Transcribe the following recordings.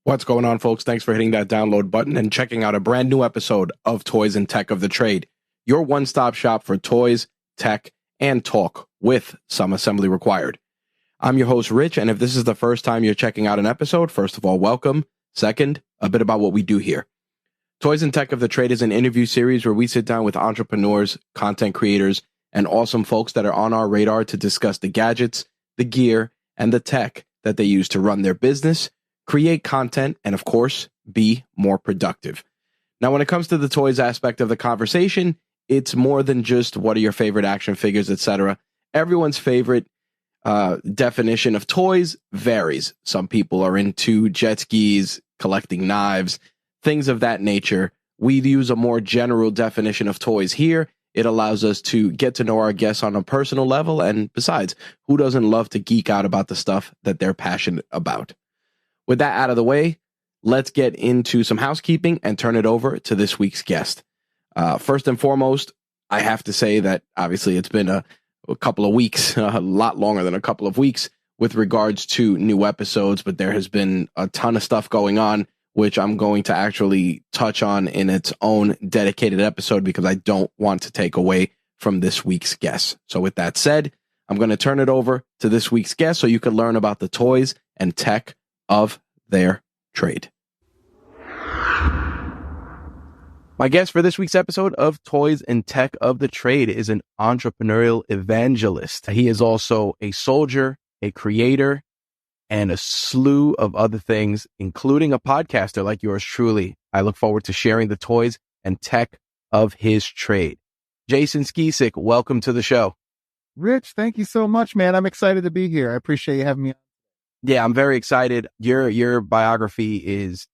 What's going on, folks? Thanks for hitting that download button and checking out a brand new episode of Toys and Tech of the Trade, your one-stop shop for toys, tech, and talk with some assembly required. I'm your host, Rich, and if this is the first time you're checking out an episode, first of all, welcome. Second, a bit about what we do here. Toys and Tech of the Trade is an interview series where we sit down with entrepreneurs, content creators, and awesome folks that are on our radar to discuss the gadgets, the gear, and the tech that they use to run their business, create content, and of course, be more productive. Now, when it comes to the toys aspect of the conversation, it's more than just what are your favorite action figures, etc. Everyone's favorite definition of toys varies. Some people are into jet skis, collecting knives, things of that nature. We use a more general definition of toys here. It allows us to get to know our guests on a personal level. And besides, who doesn't love to geek out about the stuff that they're passionate about? With that out of the way, let's get into some housekeeping and turn it over to this week's guest. First and foremost, I have to say that obviously it's been a couple of weeks, a lot longer than a couple of weeks with regards to new episodes, but there has been a ton of stuff going on, which I'm going to actually touch on in its own dedicated episode because I don't want to take away from this week's guest. So with that said, I'm going to turn it over to this week's guest so you can learn about the toys and tech of their trade. My guest for this week's episode of Toys and Tech of the Trade is an entrepreneurial evangelist. He is also a soldier, a creator, and a slew of other things, including a podcaster like yours truly. I look forward to sharing the toys and tech of his trade. Jason Skeesick, welcome to the show. Rich, thank you so much, man. I'm excited to be here. I appreciate you having me on. Yeah, I'm very excited. Your biography is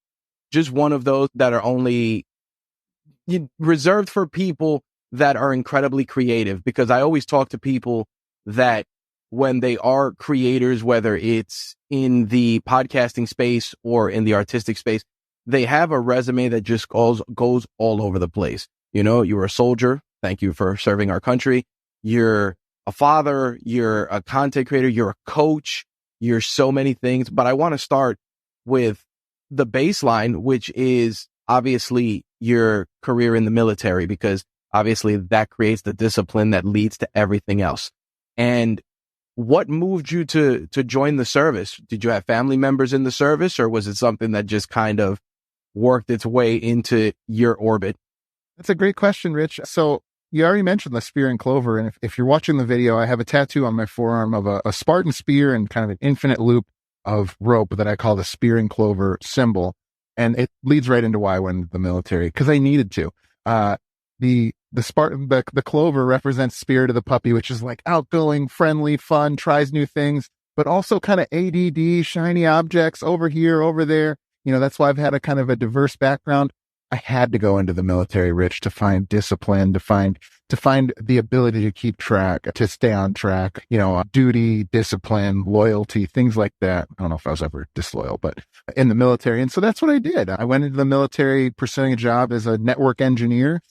just one of those that are only reserved for people that are incredibly creative, because I always talk to people that when they are creators, whether it's in the podcasting space or in the artistic space, they have a resume that just goes all over the place. You know, you're a soldier. Thank you for serving our country. You're a father. You're a content creator. You're a coach. You're so many things, but I want to start with the baseline, which is obviously your career in the military, because obviously that creates the discipline that leads to everything else. And what moved you to join the service? Did you have family members in the service, or was it something that just kind of worked its way into your orbit? That's a great question, Rich. So you already mentioned the spear and clover. And if you're watching the video, I have a tattoo on my forearm of a Spartan spear and kind of an infinite loop of rope that I call the spear and clover symbol. And it leads right into why I went into the military, because I needed to. The Spartan, the clover represents spirit of the puppy, which is like outgoing, friendly, fun, tries new things, but also kind of ADD, shiny objects over here, over there. You know, that's why I've had a kind of a diverse background. I had to go into the military, Rich, to find discipline, to find the ability to keep track, to stay on track, you know, duty, discipline, loyalty, things like that. I don't know if I was ever disloyal, but in the military. And so that's what I did. I went into the military pursuing a job as a network engineer,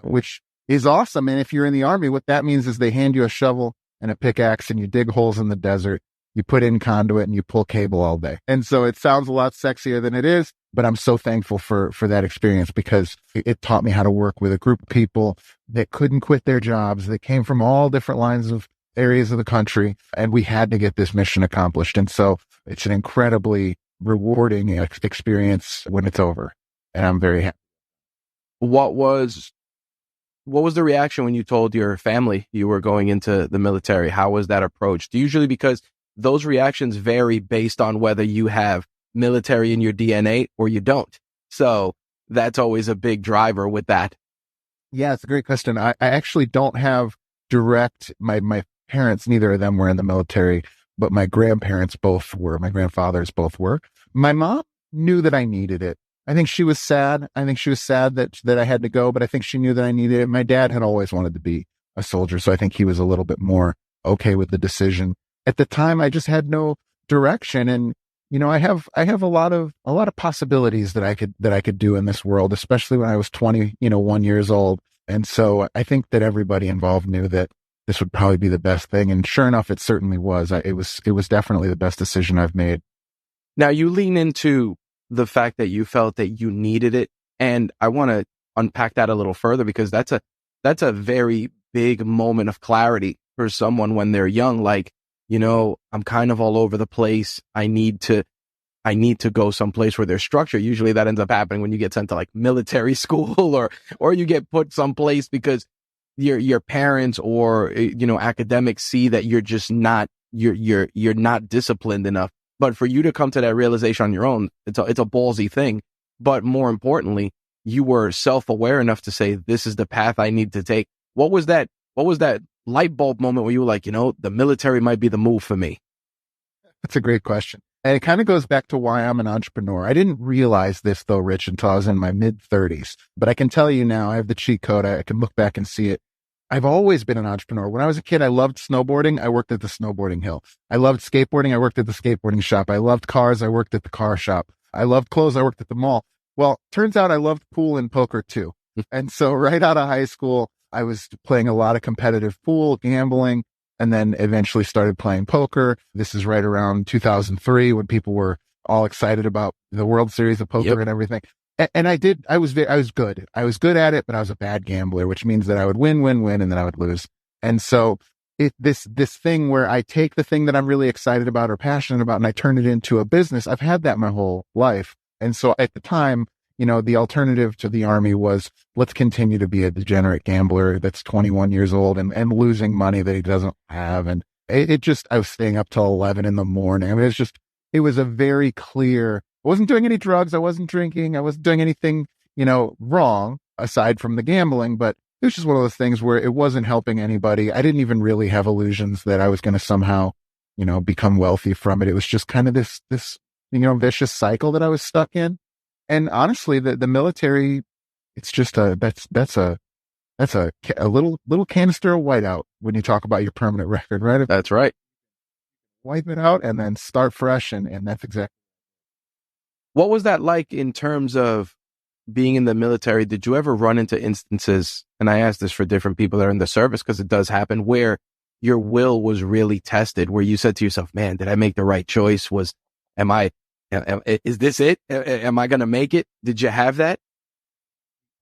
which is awesome. And if you're in the Army, what that means is they hand you a shovel and a pickaxe and you dig holes in the desert. You put in conduit and you pull cable all day. And so it sounds a lot sexier than it is, but I'm so thankful for that experience, because it taught me how to work with a group of people that couldn't quit their jobs. They came from all different lines of areas of the country, and we had to get this mission accomplished. And so it's an incredibly rewarding experience when it's over. And I'm very happy. What was the reaction when you told your family you were going into the military? How was that approached? Usually, because those reactions vary based on whether you have military in your DNA or you don't. So that's always a big driver with that. Yeah, it's a great question. I actually don't have direct, my parents, neither of them were in the military, but my grandparents both were. My grandfathers both were. My mom knew that I needed it. I think she was sad. That I had to go, but I think she knew that I needed it. My dad had always wanted to be a soldier, so I think he was a little bit more okay with the decision. At the time, I just had no direction, and you know, I have a lot of possibilities that I could do in this world, especially when I was 21 years old. And so I think that everybody involved knew that this would probably be the best thing. And sure enough, it certainly was. It was definitely the best decision I've made. Now you lean into the fact that you felt that you needed it. And I want to unpack that a little further, because that's a very big moment of clarity for someone when they're young. Like, I'm kind of all over the place. I need to go someplace where there's structure. Usually that ends up happening when you get sent to like military school or you get put someplace because your parents or, academics see that you're just not, you're not disciplined enough. But for you to come to that realization on your own, it's a ballsy thing. But more importantly, you were self-aware enough to say, this is the path I need to take. What was that light bulb moment where you were like, the military might be the move for me? That's a great question. And it kind of goes back to why I'm an entrepreneur. I didn't realize this though, Rich, until I was in my mid-30s. But I can tell you now, I have the cheat code. I can look back and see it. I've always been an entrepreneur. When I was a kid, I loved snowboarding. I worked at the snowboarding hill. I loved skateboarding. I worked at the skateboarding shop. I loved cars. I worked at the car shop. I loved clothes. I worked at the mall. Well, turns out I loved pool and poker too. And so right out of high school, I was playing a lot of competitive pool, gambling, and then eventually started playing poker. This is right around 2003 when people were all excited about the World Series of Poker and everything. And I was good. I was good at it, but I was a bad gambler, which means that I would win, and then I would lose. And so this thing where I take the thing that I'm really excited about or passionate about and I turn it into a business, I've had that my whole life. And so at the time, the alternative to the army was, let's continue to be a degenerate gambler that's 21 years old and losing money that he doesn't have. And I was staying up till 11 in the morning. I mean, it was a very clear, I wasn't doing any drugs. I wasn't drinking. I wasn't doing anything, wrong aside from the gambling, but it was just one of those things where it wasn't helping anybody. I didn't even really have illusions that I was going to somehow, become wealthy from it. It was just kind of this, vicious cycle that I was stuck in. And honestly, the military, it's just that's a little canister of whiteout when you talk about your permanent record, right? That's right. Wipe it out and then start fresh. And that's exactly. What was that like in terms of being in the military? Did you ever run into instances, and I ask this for different people that are in the service because it does happen, where your will was really tested, where you said to yourself, man, did I make the right choice? Is this it? Am I going to make it? Did you have that?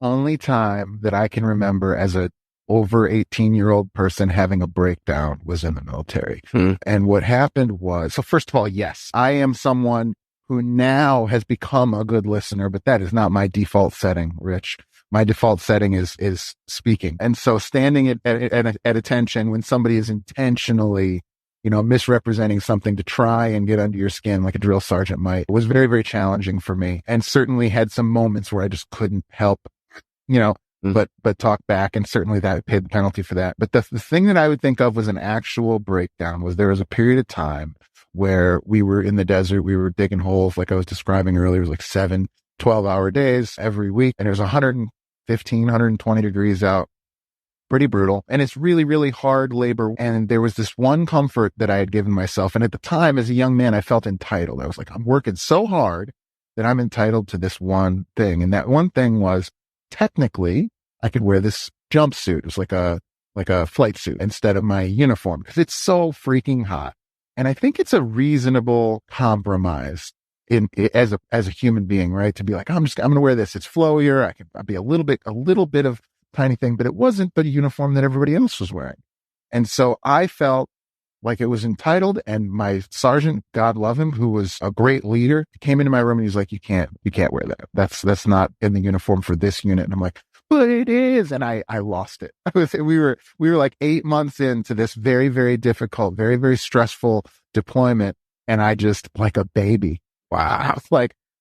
Only time that I can remember as a over 18-year-old person having a breakdown was in the military. And what happened was, so first of all, yes, I am someone who now has become a good listener, but that is not my default setting, Rich. My default setting is speaking. And so standing at attention when somebody is intentionally, misrepresenting something to try and get under your skin like a drill sergeant might, was very, very challenging for me, and certainly had some moments where I just couldn't help, but talk back. And certainly that paid the penalty for that. But the thing that I would think of was an actual breakdown was there was a period of time where we were in the desert. We were digging holes, like I was describing earlier. It was like 7, 12-hour days every week. And it was 115, 120 degrees out. Pretty brutal. And it's really, really hard labor. And there was this one comfort that I had given myself. And at the time, as a young man, I felt entitled. I was like, I'm working so hard that I'm entitled to this one thing. And that one thing was, technically, I could wear this jumpsuit. It was like a flight suit instead of my uniform because it's so freaking hot. And I think it's a reasonable compromise as a human being, right? To be like, I'm going to wear this. It's flowier. I'll be a little bit of tiny thing, but it wasn't the uniform that everybody else was wearing. And so I felt like it was entitled. And my sergeant, God love him, who was a great leader, came into my room and he's like, you can't wear that. That's not in the uniform for this unit. And I'm like, but it is. And I lost it. We were like 8 months into this very, very difficult, very, very stressful deployment. And I just, like a baby. Wow.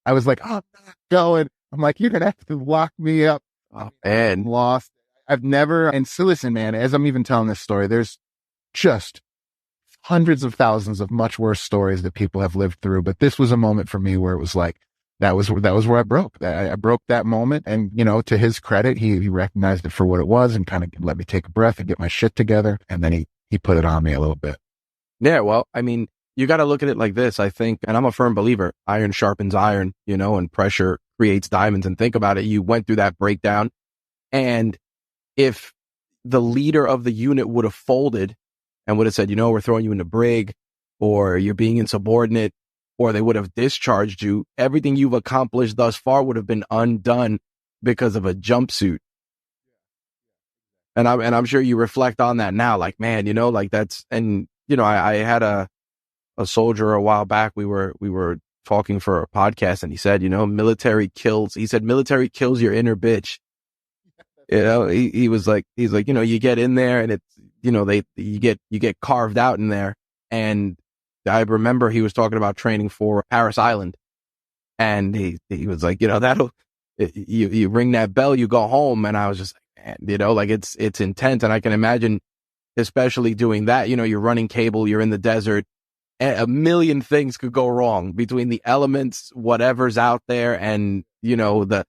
I was like, oh, I'm not going. I'm like, you're going to have to lock me up. Oh, man. I'm lost. I've never, and so listen, man, as I'm even telling this story, there's just hundreds of thousands of much worse stories that people have lived through. But this was a moment for me where it was like, that was where I broke. I broke that moment. And, to his credit, he recognized it for what it was and kind of let me take a breath and get my shit together. And then he put it on me a little bit. Yeah. Well, I mean, you got to look at it like this, I think, and I'm a firm believer, iron sharpens iron, and pressure creates diamonds. And think about it. You went through that breakdown. And if the leader of the unit would have folded and would have said, we're throwing you in the brig, or you're being insubordinate, or they would have discharged you. Everything you've accomplished thus far would have been undone because of a jumpsuit. And I'm sure you reflect on that now, like, man, you know, like that's, and you know, I had a soldier a while back. We were talking for a podcast, and he said, you know, military kills your inner bitch. You know, he was like, he's like, you know, you get in there and it's, you know, you get carved out in there. And I remember he was talking about training for Paris Island, and he was like, you know, you ring that bell, you go home. And I was just, man, you know, like it's intense. And I can imagine, especially doing that, you know, you're running cable, you're in the desert, a million things could go wrong between the elements, whatever's out there, and, you know, the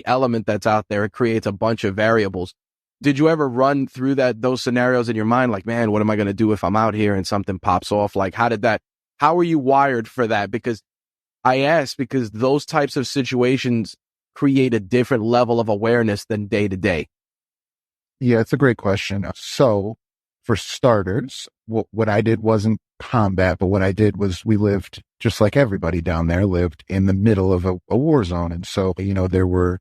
element that's out there. It creates a bunch of variables. Did you ever run through those scenarios in your mind? Like, man, what am I going to do if I'm out here and something pops off? Like, how are you wired for that? Because I ask, because those types of situations create a different level of awareness than day to day. Yeah, it's a great question. So for starters, what I did wasn't combat, but what I did was we lived just like everybody down there lived in the middle of a war zone. And so, you know, there was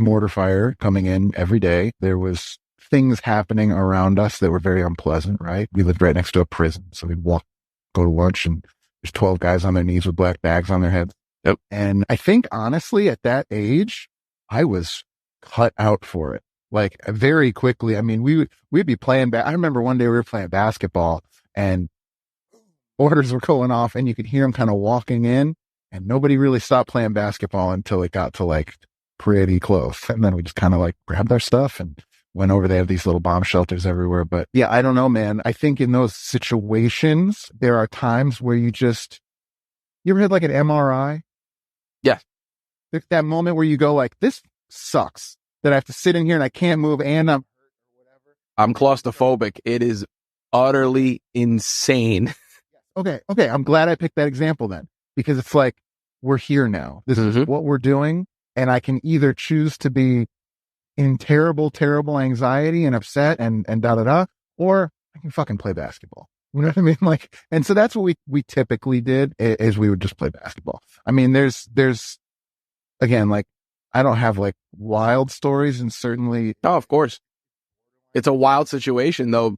mortar fire coming in every day. There was things happening around us that were very unpleasant, right? We lived right next to a prison. So we'd go to lunch, and there's 12 guys on their knees with black bags on their heads. Yep. And I think honestly, at that age, I was cut out for it. Like very quickly. I mean, we'd be playing I remember one day we were playing basketball, and orders were going off, and you could hear them kind of walking in, and nobody really stopped playing basketball until it got to like pretty close. And then we just kind of like grabbed our stuff and went over. They have these little bomb shelters everywhere. But yeah, I don't know, man. I think in those situations, there are times where you ever had like an MRI? Yeah. There's that moment where you go like, this sucks that I have to sit in here and I can't move, and I'm claustrophobic. It is utterly insane. Okay. I'm glad I picked that example then, because it's like, we're here now. This is what we're doing. And I can either choose to be in terrible, terrible anxiety and upset and or I can fucking play basketball. You know what I mean? Like, and so that's what we typically did, is we would just play basketball. I mean, there's again, like, I don't have like wild stories, and certainly. Oh, of course. It's a wild situation though.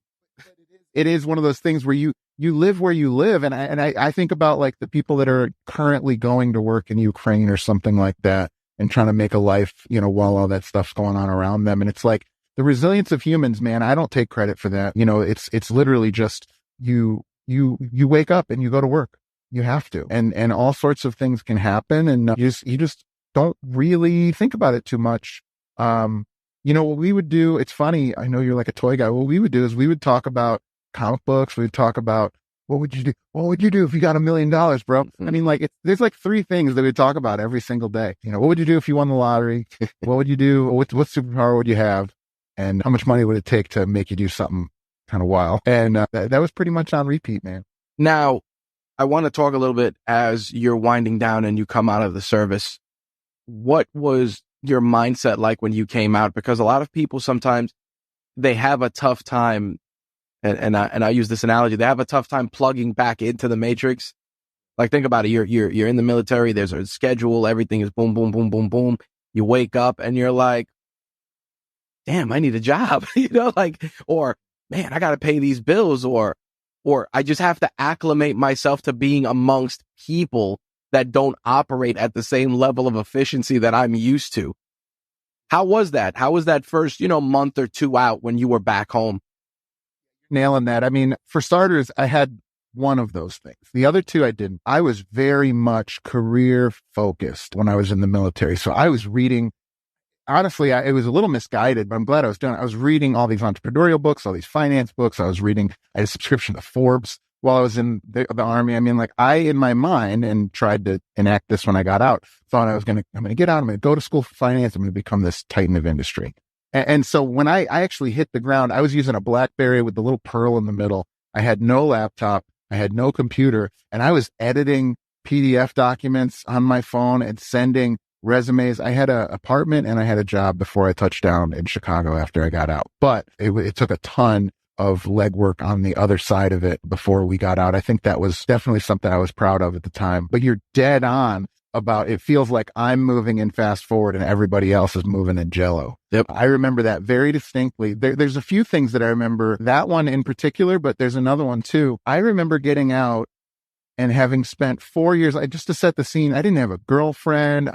It is one of those things where you live where you live. And I think about like the people that are currently going to work in Ukraine or something like that, and trying to make a life, you know, while all that stuff's going on around them. And it's like the resilience of humans, man. I don't take credit for that. You know, it's literally just you wake up and you go to work. You have to, and all sorts of things can happen, and you just don't really think about it too much. You know, what we would do, it's funny. I know you're like a toy guy. What we would do is we would talk about comic books. We'd talk about, what would you do? What would you do if you got $1 million, bro? I mean, like, there's like 3 things that we talk about every single day. You know, what would you do if you won the lottery? What would you do? What superpower would you have? And how much money would it take to make you do something kind of wild? And that was pretty much on repeat, man. Now, I want to talk a little bit as you're winding down and you come out of the service. What was your mindset like when you came out? Because a lot of people sometimes they have a tough time. And I use this analogy. They have a tough time plugging back into the matrix. Like, think about it. You're in the military. There's a schedule. Everything is boom, boom, boom, boom, boom. You wake up and you're like, damn, I need a job, you know, like, or man, I got to pay these bills, or I just have to acclimate myself to being amongst people that don't operate at the same level of efficiency that I'm used to. How was that? How was that first, you know, month or 2 out when you were back home? Nailing that. I mean, for starters, I had one of those things. The other 2, I didn't. I was very much career focused when I was in the military. So I was reading, honestly, it was a little misguided, but I'm glad I was doing it. I was reading all these entrepreneurial books, all these finance books. I had a subscription to Forbes while I was in the Army. I mean, like, I, in my mind, and tried to enact this when I got out, thought I'm going to get out. I'm going to go to school for finance. I'm going to become this titan of industry. And so when I actually hit the ground, I was using a BlackBerry with the little pearl in the middle. I had no laptop. I had no computer, and I was editing PDF documents on my phone and sending resumes. I had an apartment and I had a job before I touched down in Chicago after I got out, but it took a ton of legwork on the other side of it before we got out. I think that was definitely something I was proud of at the time. But you're dead on about it feels like I'm moving in fast forward and everybody else is moving in jello. Yep. I remember that very distinctly. There's a few things that I remember, that one in particular, but there's another one too. I remember getting out and having spent 4 years, just to set the scene, I didn't have a girlfriend.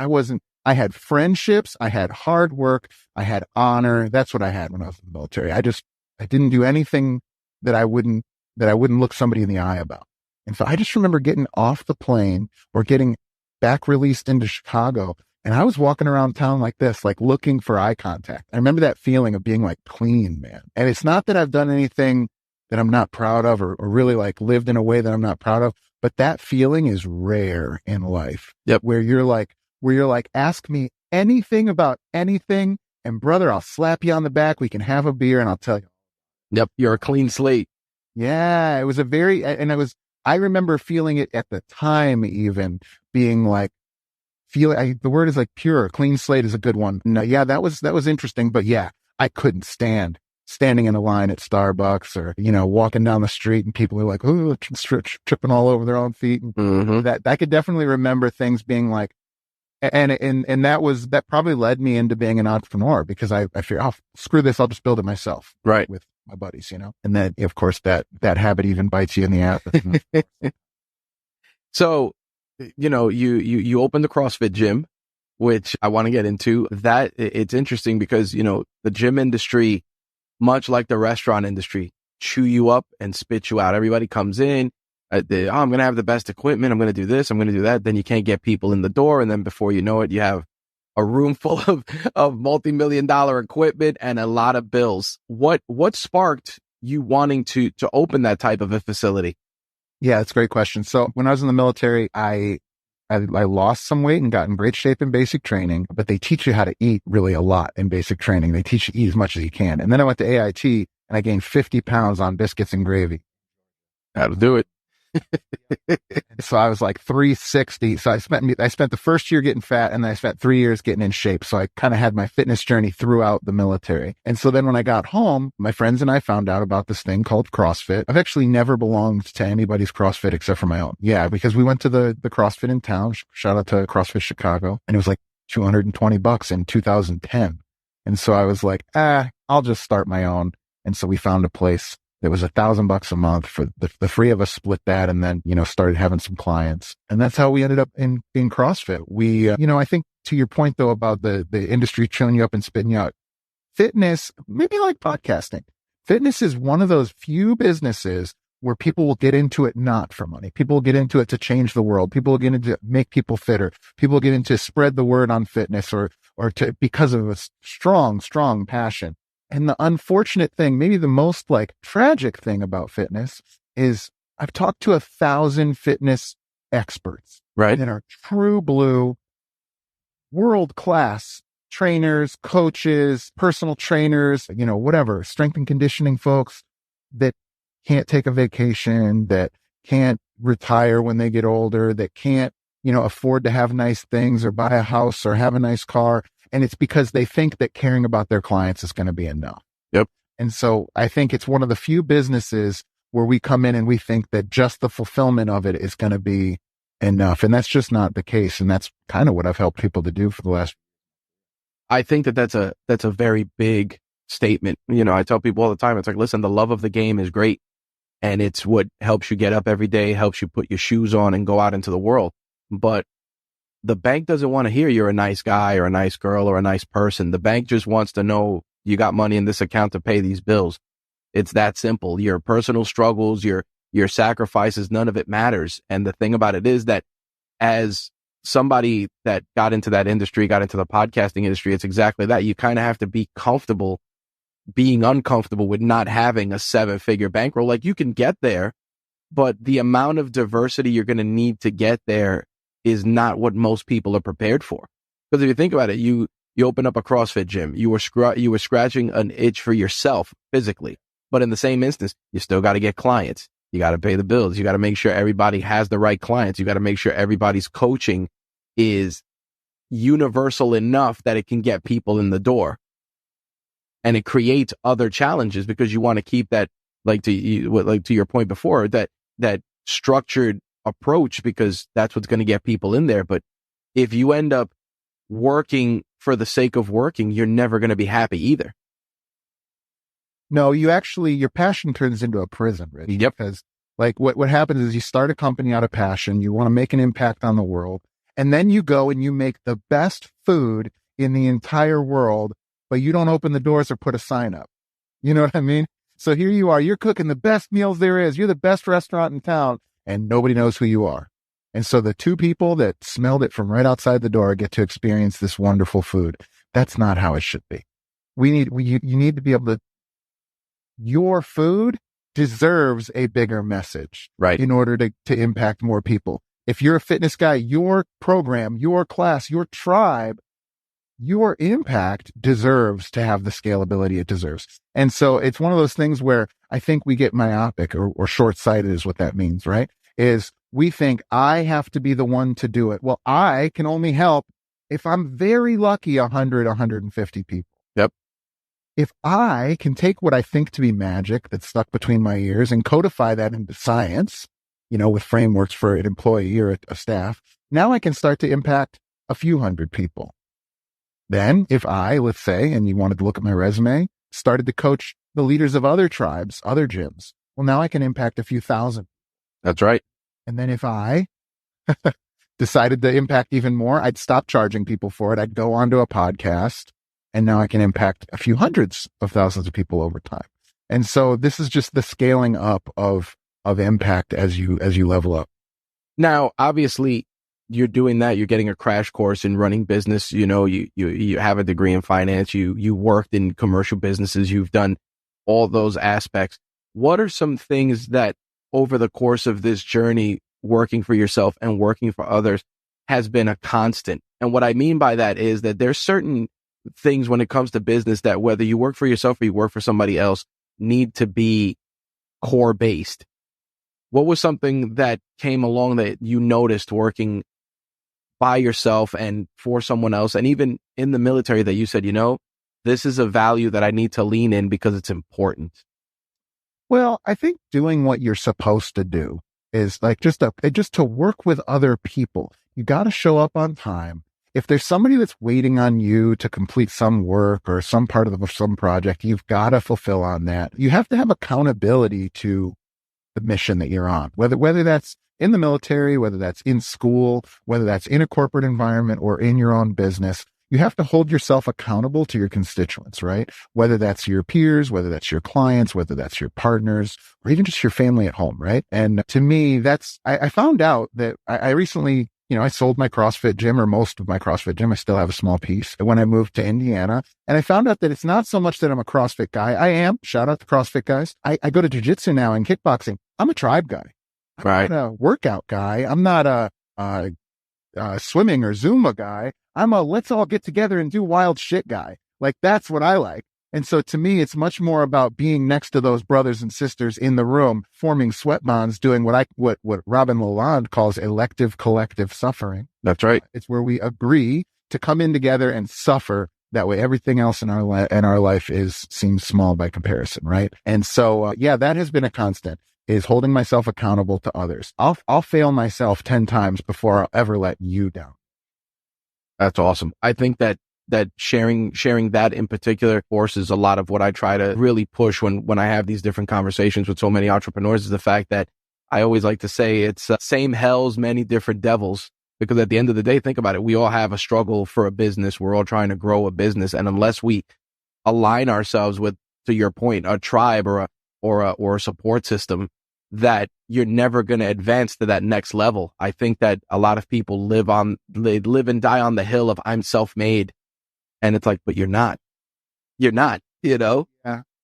I had friendships. I had hard work. I had honor. That's what I had when I was in the military. I didn't do anything that I wouldn't look somebody in the eye about. And so I just remember getting off the plane or getting back released into Chicago. And I was walking around town like this, like looking for eye contact. I remember that feeling of being like clean, man. And it's not that I've done anything that I'm not proud of or really like lived in a way that I'm not proud of, but that feeling is rare in life. Yep. Where you're like, ask me anything about anything. And brother, I'll slap you on the back. We can have a beer and I'll tell you. Yep. You're a clean slate. Yeah. It was I remember feeling it at the time, even being like, the word is like pure. Clean slate is a good one. No, yeah, that was interesting. But yeah, I couldn't stand standing in a line at Starbucks or, walking down the street and people are like, oh, tripping all over their own feet. Mm-hmm. That I could definitely remember things being like, and that probably led me into being an entrepreneur because I figured, oh, screw this. I'll just build it myself. Right. With my buddies, and then of course that habit even bites you in the ass. So, you opened the CrossFit gym, which I want to get into. That it's interesting because, the gym industry, much like the restaurant industry, chew you up and spit you out. Everybody comes in, I'm going to have the best equipment. I'm going to do this. I'm going to do that. Then you can't get people in the door. And then before you know it, you have a room full of multi-million-dollar equipment and a lot of bills. What sparked you wanting to open that type of a facility? Yeah, that's a great question. So when I was in the military, I lost some weight and got in great shape in basic training, but they teach you how to eat really a lot in basic training. They teach you to eat as much as you can. And then I went to AIT and I gained 50 pounds on biscuits and gravy. That'll do it. So I was like 360. So I spent the first year getting fat and then I spent 3 years getting in shape. So I kind of had my fitness journey throughout the military. And so then when I got home, my friends and I found out about this thing called CrossFit. I've actually never belonged to anybody's CrossFit except for my own. Yeah, because we went to the CrossFit in town. Shout out to CrossFit Chicago. And it was like $220 in 2010. And so I was like, I'll just start my own. And so we found a place. It was $1,000 a month for the three of us split that and then, started having some clients. And that's how we ended up in CrossFit. We, I think to your point though, about the industry chewing you up and spitting you out, fitness, maybe like podcasting, fitness is one of those few businesses where people will get into it not for money. People will get into it to change the world. People will get into make people fitter. People will get into spread the word on fitness or because of a strong passion. And the unfortunate thing, maybe the most like tragic thing about fitness is I've talked to 1,000 fitness experts, right, that are true blue, world-class trainers, coaches, personal trainers, whatever, strength and conditioning folks that can't take a vacation, that can't retire when they get older, that can't, afford to have nice things or buy a house or have a nice car. And it's because they think that caring about their clients is going to be enough. Yep. And so I think it's one of the few businesses where we come in and we think that just the fulfillment of it is going to be enough. And that's just not the case. And that's kind of what I've helped people to do for the last. I think that's a very big statement. I tell people all the time, it's like, listen, the love of the game is great. And it's what helps you get up every day, helps you put your shoes on and go out into the world. But the bank doesn't want to hear you're a nice guy or a nice girl or a nice person. The bank just wants to know you got money in this account to pay these bills. It's that simple. Your personal struggles, your sacrifices, none of it matters. And the thing about it is that as somebody that got into that industry, got into the podcasting industry, it's exactly that. You kind of have to be comfortable being uncomfortable with not having a 7-figure bankroll. Like you can get there, but the amount of diversity you're going to need to get there is not what most people are prepared for. Because if you think about it, you open up a CrossFit gym, you were scratching an itch for yourself physically, but in the same instance, you still got to get clients. You got to pay the bills. You got to make sure everybody has the right clients. You got to make sure everybody's coaching is universal enough that it can get people in the door. And it creates other challenges because you want to keep that like to your point before, that structured approach, because that's what's going to get people in there. But if you end up working for the sake of working, you're never going to be happy either. No, your passion turns into a prison, Rich. Yep. Because like what happens is you start a company out of passion, you want to make an impact on the world, and then you go and you make the best food in the entire world, but you don't open the doors or put a sign up. You know what I mean? So here you are, you're cooking the best meals there is. You're the best restaurant in town, and nobody knows who you are. And so the two people that smelled it from right outside the door get to experience this wonderful food. That's not how it should be. You need to be able to, your food deserves a bigger message, right, in order to impact more people. If you're a fitness guy, your program, your class, your tribe, your impact deserves to have the scalability it deserves. And so it's one of those things where I think we get myopic or short-sighted is what that means, right? Is we think I have to be the one to do it. Well, I can only help if I'm very lucky, 100, 150 people. Yep. If I can take what I think to be magic that's stuck between my ears and codify that into science, with frameworks for an employee or a staff, now I can start to impact a few hundred people. Then if I, let's say, and you wanted to look at my resume, started to coach the leaders of other tribes, other gyms, well, now I can impact a few thousand. That's right. And then if I decided to impact even more, I'd stop charging people for it. I'd go onto a podcast, and now I can impact a few hundreds of thousands of people over time. And so this is just the scaling up of impact as you level up. Now, obviously, you're doing that. You're getting a crash course in running business. You have a degree in finance. You worked in commercial businesses. You've done all those aspects. What are some things that over the course of this journey, working for yourself and working for others, has been a constant? And what I mean by that is that there's certain things when it comes to business that whether you work for yourself or you work for somebody else need to be core based. What was something that came along that you noticed working by yourself and for someone else, and even in the military, that you said, this is a value that I need to lean in because it's important? Well, I think doing what you're supposed to do is like just to work with other people. You got to show up on time. If there's somebody that's waiting on you to complete some work or some part of some project, you've got to fulfill on that. You have to have accountability to the mission that you're on, whether that's in the military, whether that's in school, whether that's in a corporate environment or in your own business. You have to hold yourself accountable to your constituents, right? Whether that's your peers, whether that's your clients, whether that's your partners, or even just your family at home, right? And to me, I found out that I recently, I sold my CrossFit gym, or most of my CrossFit gym. I still have a small piece when I moved to Indiana. And I found out that it's not so much that I'm a CrossFit guy. I am. Shout out to CrossFit guys. I go to jiu-jitsu now and kickboxing. I'm a tribe guy. I'm not a workout guy. I'm not a swimming or Zumba guy. I'm a let's all get together and do wild shit guy. Like, that's what I like. And so to me, it's much more about being next to those brothers and sisters in the room, forming sweat bonds, doing what Robin Lalonde calls elective collective suffering. That's right. It's where we agree to come in together and suffer. That way, everything else in our life seems small by comparison, right? And so, that has been a constant, is holding myself accountable to others. I'll fail myself 10 times before I'll ever let you down. That's awesome. I think that sharing that in particular forces a lot of what I try to really push when I have these different conversations with so many entrepreneurs, is the fact that I always like to say it's same hells, many different devils. Because at the end of the day, think about it. We all have a struggle for a business. We're all trying to grow a business. And unless we align ourselves with, to your point, a tribe or a support system, that you're never going to advance to that next level. I think that a lot of people live and die on the hill of I'm self-made. And it's like, but you're not, Yeah.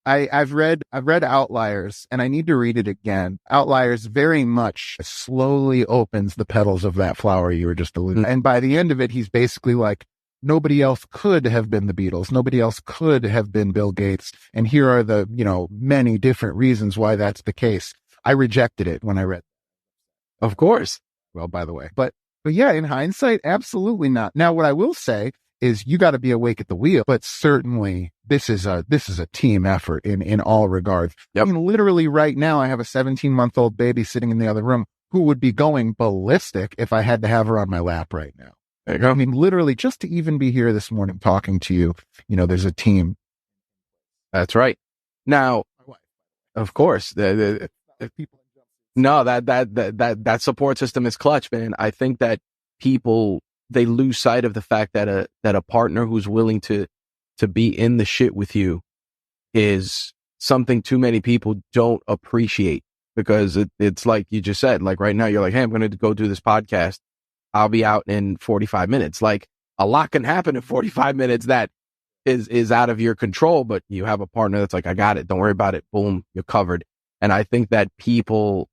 I've read Outliers, and I need to read it again. Outliers very much slowly opens the petals of that flower you were just alluding to. And by the end of it, he's basically like, nobody else could have been the Beatles. Nobody else could have been Bill Gates. And here are the, many different reasons why that's the case. I rejected it when I read. Of course. Well, by the way, but yeah, in hindsight, absolutely not. Now, what I will say is you got to be awake at the wheel. But certainly this is a team effort in all regards. Yep. I mean, literally right now, I have a 17-month-old baby sitting in the other room who would be going ballistic if I had to have her on my lap right now. There you go. I mean, literally just to even be here this morning talking to you, there's a team. That's right. Now, of course, that support system is clutch, man. I think that people, they lose sight of the fact that a partner who's willing to be in the shit with you is something too many people don't appreciate, because it's like you just said, like right now you're like, hey, I'm going to go do this podcast. I'll be out in 45 minutes. Like, a lot can happen in 45 minutes that is out of your control, but you have a partner that's like, I got it. Don't worry about it. Boom, you're covered. And I think that people,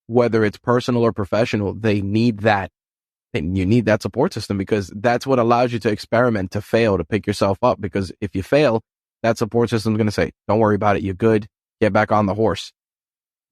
whether it's personal or professional, they need that. And you need that support system, because that's what allows you to experiment, to fail, to pick yourself up. Because if you fail, that support system is going to say, don't worry about it. You're good. Get back on the horse.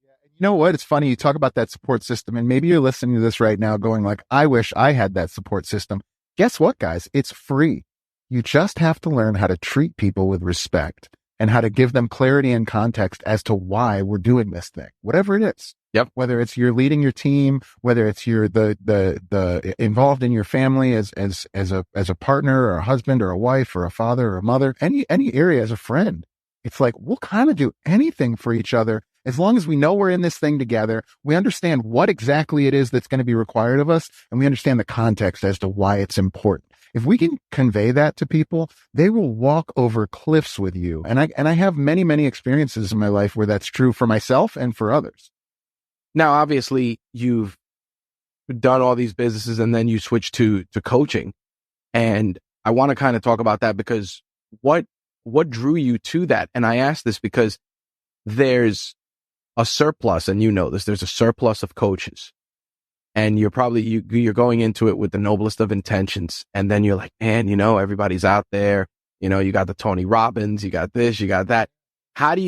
You know what? It's funny. You talk about that support system, and maybe you're listening to this right now going like, I wish I had that support system. Guess what, guys? It's free. You just have to learn how to treat people with respect and how to give them clarity and context as to why we're doing this thing, whatever it is. Yep. Whether it's you're leading your team, whether it's you're the involved in your family as a partner or a husband or a wife or a father or a mother, any area as a friend. It's like, we'll kind of do anything for each other as long as we know we're in this thing together. We understand what exactly it is that's going to be required of us, and we understand the context as to why it's important. If we can convey that to people, they will walk over cliffs with you. And I have many, many experiences in my life where that's true for myself and for others. Now, obviously, you've done all these businesses and then you switch to coaching. And I want to kind of talk about that, because what drew you to that? And I ask this because there's a surplus, and you know this, there's a surplus of coaches. And you're probably, you're going into it with the noblest of intentions. And then you're like, man, everybody's out there. You got the Tony Robbins, you got this, you got that. How did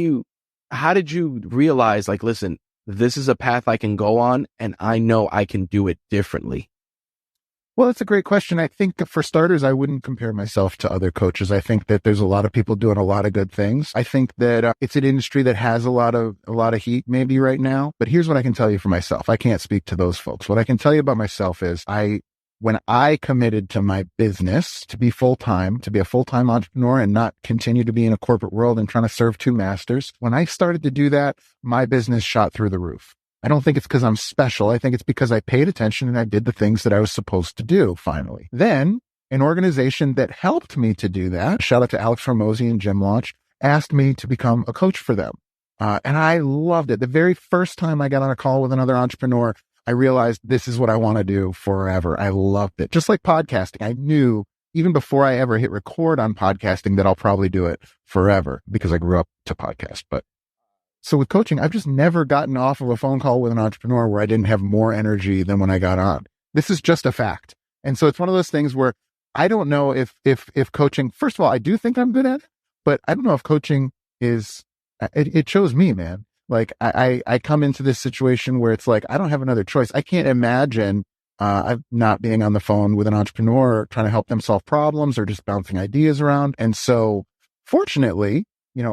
you realize, like, listen, this is a path I can go on, and I know I can do it differently? Well, that's a great question. I think for starters, I wouldn't compare myself to other coaches. I think that there's a lot of people doing a lot of good things. I think that it's an industry that has a lot of heat maybe right now. But here's what I can tell you for myself. I can't speak to those folks. What I can tell you about myself is when I committed to my business to be full-time, to be a full-time entrepreneur and not continue to be in a corporate world and trying to serve two masters, when I started to do that, my business shot through the roof. I don't think it's because I'm special. I think it's because I paid attention and I did the things that I was supposed to do, finally. Then an organization that helped me to do that, shout out to Alex Hormozy and Gym Launch, asked me to become a coach for them. And I loved it. The very first time I got on a call with another entrepreneur, I realized this is what I want to do forever. I loved it. Just like podcasting, I knew even before I ever hit record on podcasting that I'll probably do it forever because I grew up to podcast. But so with coaching, I've just never gotten off of a phone call with an entrepreneur where I didn't have more energy than when I got on. This is just a fact. And so it's one of those things where I don't know if coaching, first of all, I do think I'm good at it, but I don't know if coaching is, it chose me, man. Like I come into this situation where it's like, I don't have another choice. I can't imagine not being on the phone with an entrepreneur, trying to help them solve problems or just bouncing ideas around. And so fortunately,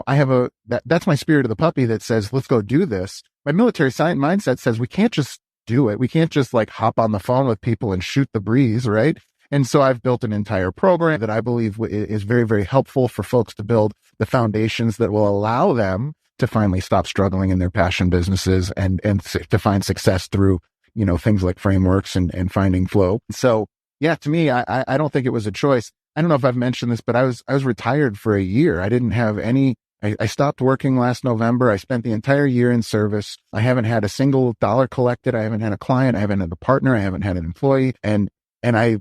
I have that's my spirit of the puppy that says, let's go do this. My military science mindset says we can't just do it. We can't just like hop on the phone with people and shoot the breeze, right? And so I've built an entire program that I believe is very, very helpful for folks to build the foundations that will allow them to finally stop struggling in their passion businesses and to find success through, things like frameworks and finding flow. So yeah, to me, I don't think it was a choice. I don't know if I've mentioned this, but I was retired for a year. I didn't have I stopped working last November. I spent the entire year in service. I haven't had a single dollar collected. I haven't had a client. I haven't had a partner. I haven't had an employee. And I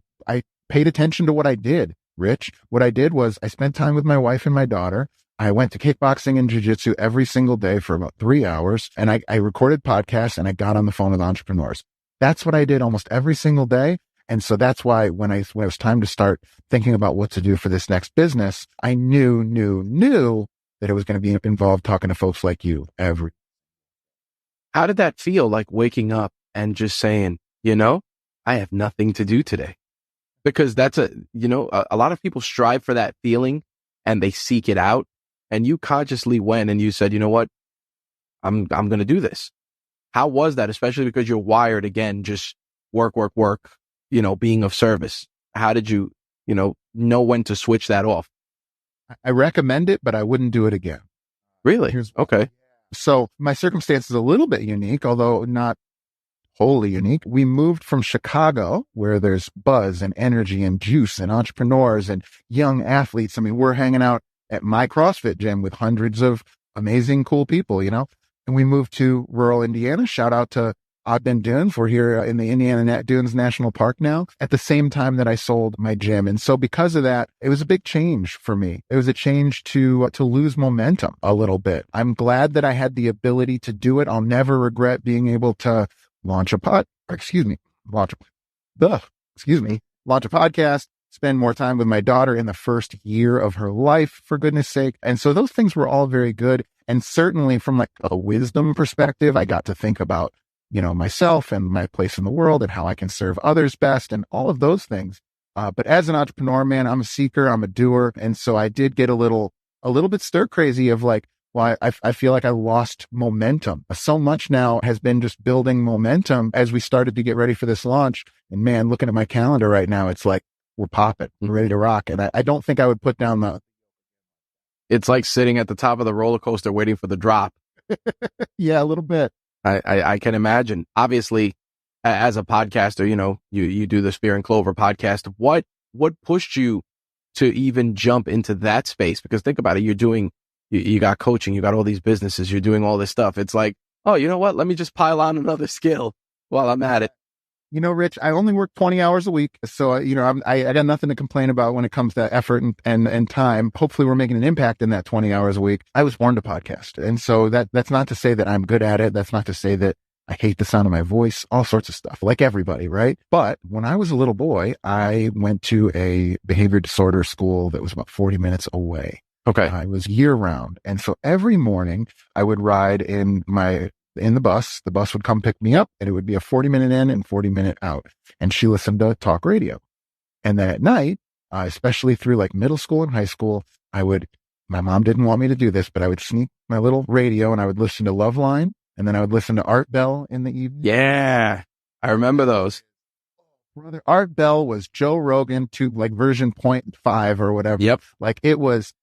paid attention to what I did, Rich. What I did was I spent time with my wife and my daughter. I went to kickboxing and jiu-jitsu every single day for about 3 hours. And I recorded podcasts and I got on the phone with entrepreneurs. That's what I did almost every single day. And so that's why when it was time to start thinking about what to do for this next business, I knew that it was going to be involved talking to folks like you every. How did that feel, like waking up and just saying, I have nothing to do today? Because that's a lot of people strive for that feeling and they seek it out. And you consciously went and you said, you know what, I'm going to do this. How was that? Especially because you're wired, again, just work, being of service. How did you, know when to switch that off? I recommend it, but I wouldn't do it again. Really? Okay. So my circumstance is a little bit unique, although not wholly unique. We moved from Chicago, where there's buzz and energy and juice and entrepreneurs and young athletes. I mean, we're hanging out at my CrossFit gym with hundreds of amazing, cool people, and we moved to rural Indiana. Shout out to Ogden Dunes. We're here in the Indiana Dunes National Park now at the same time that I sold my gym. And so because of that, it was a big change for me. It was a change to lose momentum a little bit. I'm glad that I had the ability to do it. I'll never regret being able to launch a podcast, spend more time with my daughter in the first year of her life, for goodness sake. And so those things were all very good. And certainly from like a wisdom perspective, I got to think about, myself and my place in the world and how I can serve others best and all of those things. But as an entrepreneur, man, I'm a seeker, I'm a doer. And so I did get a little bit stir crazy of like, well, I feel like I lost momentum. So much now has been just building momentum as we started to get ready for this launch. And man, looking at my calendar right now, it's like, we're popping, we're ready to rock. And I don't think I would put down it's like sitting at the top of the roller coaster waiting for the drop. Yeah, a little bit. I can imagine. Obviously, as a podcaster, you do the Spear and Clover podcast. What pushed you to even jump into that space? Because think about it, you got coaching, you got all these businesses, you're doing all this stuff. It's like, oh, you know what? Let me just pile on another skill while I'm at it. Rich, I only work 20 hours a week. So, I got nothing to complain about when it comes to effort and time. Hopefully we're making an impact in that 20 hours a week. I was born to podcast. And so that's not to say that I'm good at it. That's not to say that I hate the sound of my voice, all sorts of stuff, like everybody, right? But when I was a little boy, I went to a behavior disorder school that was about 40 minutes away. Okay. I was year round. And so every morning I would ride in the bus. The bus would come pick me up and it would be a 40-minute in and 40-minute out. And she listened to talk radio. And then at night, especially through like middle school and high school, my mom didn't want me to do this, but I would sneak my little radio and I would listen to Loveline. And then I would listen to Art Bell in the evening. Yeah. I remember those. Brother, Art Bell was Joe Rogan to like version 0.5 or whatever. Yep. Like it was,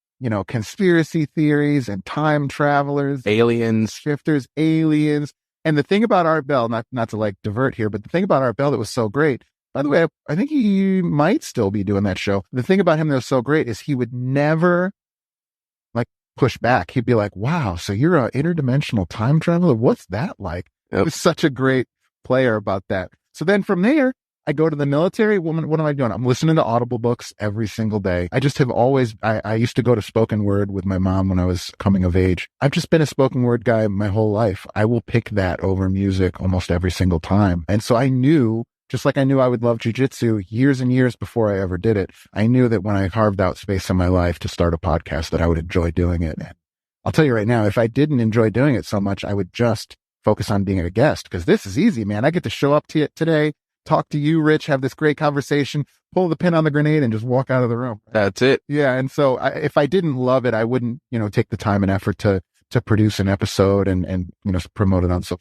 conspiracy theories and time travelers, aliens, shifters, aliens. And the thing about Art Bell, not to like divert here, but the thing about Art Bell that was so great, by the way, I think he might still be doing that show. The thing about him that was so great is he would never like push back. He'd be like, wow, so you're an interdimensional time traveler? What's that like? Yep. He was such a great player about that. So then from there, I go to the military. What am I doing? I'm listening to Audible books every single day. I just have always, I used to go to spoken word with my mom when I was coming of age. I've just been a spoken word guy my whole life. I will pick that over music almost every single time. And so I knew, just like I knew I would love jujitsu years and years before I ever did it, I knew that when I carved out space in my life to start a podcast that I would enjoy doing it. And I'll tell you right now, if I didn't enjoy doing it so much, I would just focus on being a guest because this is easy, man. I get to show up to it today, talk to you, Rich, have this great conversation, pull the pin on the grenade and just walk out of the room. That's it. Yeah. And so if I didn't love it, I wouldn't, take the time and effort to produce an episode and promote it on social.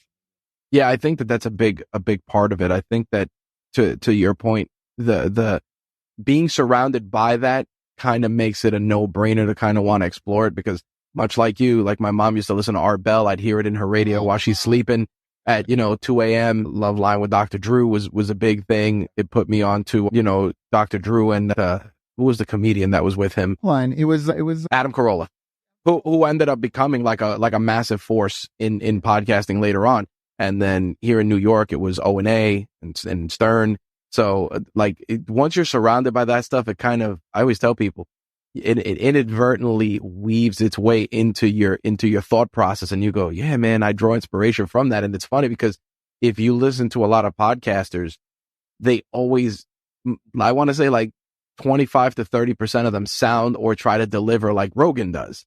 Yeah. I think that's a big part of it. I think that to your point, the being surrounded by that kind of makes it a no-brainer to kind of want to explore it because much like you, like my mom used to listen to Art Bell. I'd hear it in her radio while she's sleeping. At, 2 a.m., Loveline with Dr. Drew was a big thing. It put me on to, Dr. Drew and who was the comedian that was with him? It was Adam Carolla, who ended up becoming like a massive force in podcasting later on. And then here in New York, it was O&A and Stern. So once you're surrounded by that stuff, it kind of, I always tell people, it inadvertently weaves its way into your thought process. And you go, yeah, man, I draw inspiration from that. And it's funny because if you listen to a lot of podcasters, they always, I want to say like 25 to 30% of them sound or try to deliver like Rogan does.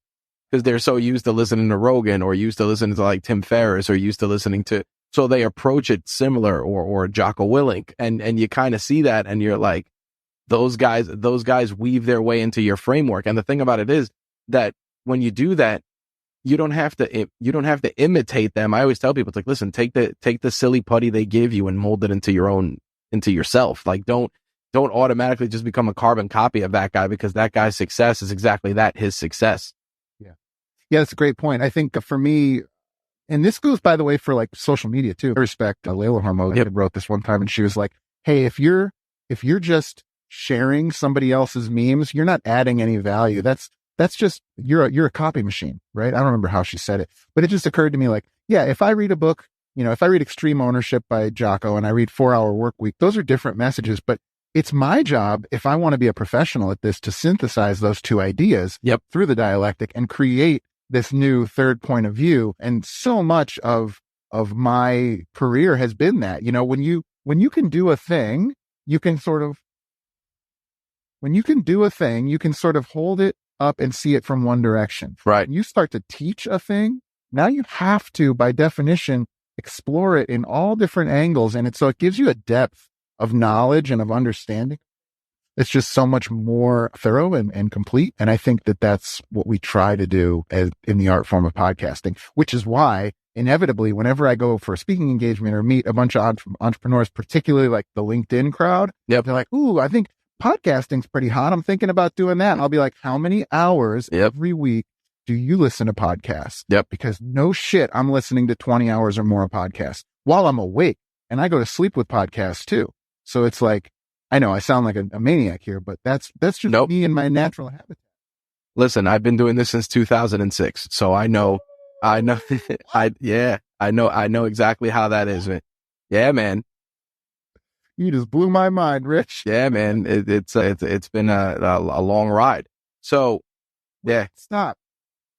Because they're so used to listening to Rogan or used to listening to like Tim Ferriss or used to listening to, so they approach it similar or Jocko Willink. And you kind of see that and you're like, those guys weave their way into your framework. And the thing about it is that when you do that, you don't have to imitate them. I always tell people, it's like, listen, take the silly putty they give you and mold it into yourself. Like, don't automatically just become a carbon copy of that guy, because that guy's success is exactly that, his success. Yeah, that's a great point. I think for me, and this goes, by the way, for like social media too. I respect Layla Hormozi wrote this one time, and she was like, hey, if you're sharing somebody else's memes, you're not adding any value. That's just, you're a copy machine, right? I don't remember how she said it, but it just occurred to me like, yeah, if I read a book, if I read Extreme Ownership by Jocko and I read 4 Hour Work Week, those are different messages, but it's my job, if I want to be a professional at this, to synthesize those two ideas through the dialectic and create this new third point of view. And so much of my career has been that, when you can do a thing, you can sort of hold it up and see it from one direction. Right. When you start to teach a thing, now you have to, by definition, explore it in all different angles. And so it gives you a depth of knowledge and of understanding. It's just so much more thorough and complete. And I think that that's what we try to do in the art form of podcasting, which is why inevitably, whenever I go for a speaking engagement or meet a bunch of entrepreneurs, particularly like the LinkedIn crowd, they're like, ooh, I think podcasting's pretty hot. I'm thinking about doing that. And I'll be like, how many hours every week do you listen to podcasts? Because no shit, I'm listening to 20 hours or more of podcasts while I'm awake. And I go to sleep with podcasts too. So it's like, I know I sound like a maniac here, but that's just me and my natural habitat. Listen, I've been doing this since 2006. So I know, I know exactly how that is, man. Yeah, man. You just blew my mind, Rich. Yeah, man. It's been a long ride. So, yeah. Stop.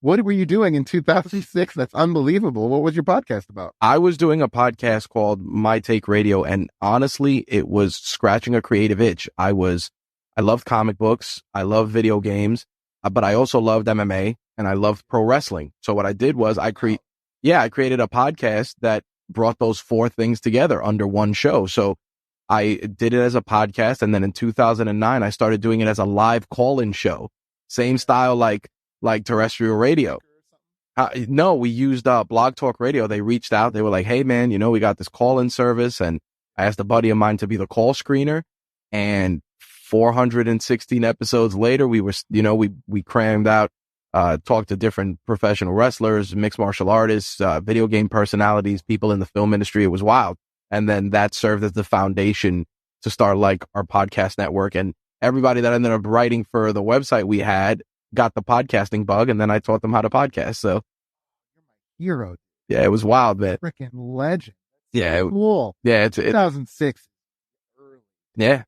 What were you doing in 2006? That's unbelievable. What was your podcast about? I was doing a podcast called My Take Radio, and honestly, it was scratching a creative itch. I loved comic books. I loved video games, but I also loved MMA and I loved pro wrestling. So what I did was I created a podcast that brought those four things together under one show. So I did it as a podcast, and then in 2009, I started doing it as a live call-in show. Same style like terrestrial radio. No, we used Blog Talk Radio. They reached out. They were like, hey, man, we got this call-in service. And I asked a buddy of mine to be the call screener. And 416 episodes later, we were, we crammed out, talked to different professional wrestlers, mixed martial artists, video game personalities, people in the film industry. It was wild. And then that served as the foundation to start like our podcast network. And everybody that ended up writing for the website we had got the podcasting bug, and then I taught them how to podcast. So you're my hero. Yeah, it was wild, man. Freaking legend. Yeah. Cool. Yeah. 2006. Yeah.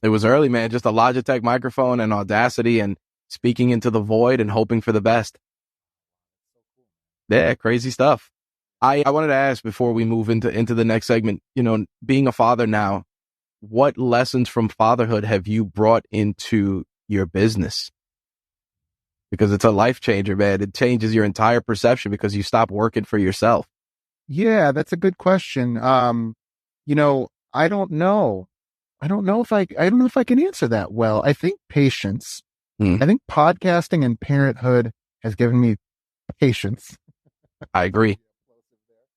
It was early, man. Just a Logitech microphone and Audacity and speaking into the void and hoping for the best. Yeah. Crazy stuff. I wanted to ask before we move into the next segment, being a father now, what lessons from fatherhood have you brought into your business? Because it's a life changer, man. It changes your entire perception because you stop working for yourself. Yeah, that's a good question. I don't know. I don't know if I can answer that well. I think patience. I think podcasting and parenthood has given me patience. I agree.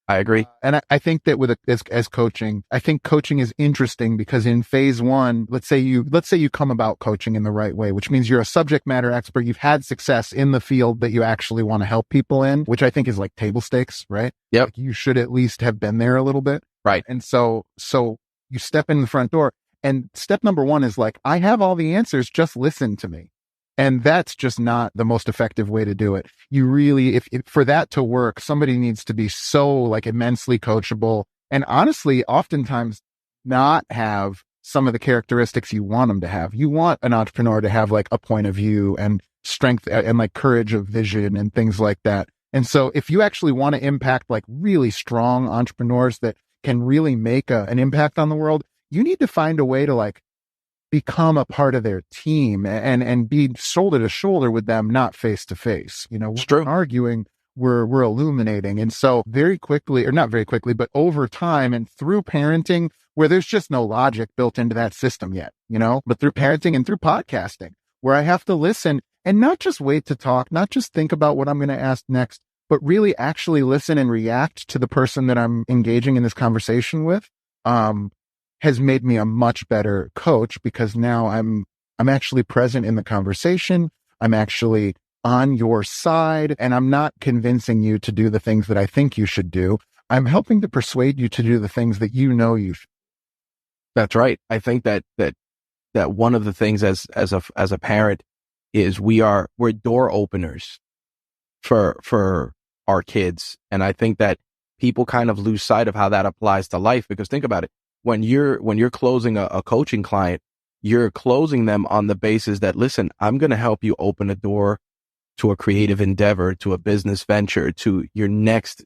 And I think that as coaching, I think coaching is interesting because in phase one, let's say you come about coaching in the right way, which means you're a subject matter expert. You've had success in the field that you actually want to help people in, which I think is like table stakes, right? Yep. Like you should at least have been there a little bit. Right. And so you step in the front door, and step number one is like, I have all the answers, just listen to me. And that's just not the most effective way to do it. You really, if for that to work, somebody needs to be so like immensely coachable and honestly, oftentimes not have some of the characteristics you want them to have. You want an entrepreneur to have like a point of view and strength and like courage of vision and things like that. And so if you actually want to impact like really strong entrepreneurs that can really make an impact on the world, you need to find a way to like become a part of their team and be shoulder to shoulder with them, not face to face. We're arguing, we're illuminating. And so very quickly, or not very quickly, but over time and through parenting, where there's just no logic built into that system yet, but through parenting and through podcasting, where I have to listen and not just wait to talk, not just think about what I'm going to ask next, but really actually listen and react to the person that I'm engaging in this conversation with, has made me a much better coach, because now I'm actually present in the conversation. I'm actually on your side, and I'm not convincing you to do the things that I think you should do. I'm helping to persuade you to do the things that you should. That's right. I think that one of the things as a parent is we're door openers for our kids. And I think that people kind of lose sight of how that applies to life, because think about it. When you're closing a coaching client, you're closing them on the basis that, listen, I'm going to help you open a door to a creative endeavor, to a business venture, to your next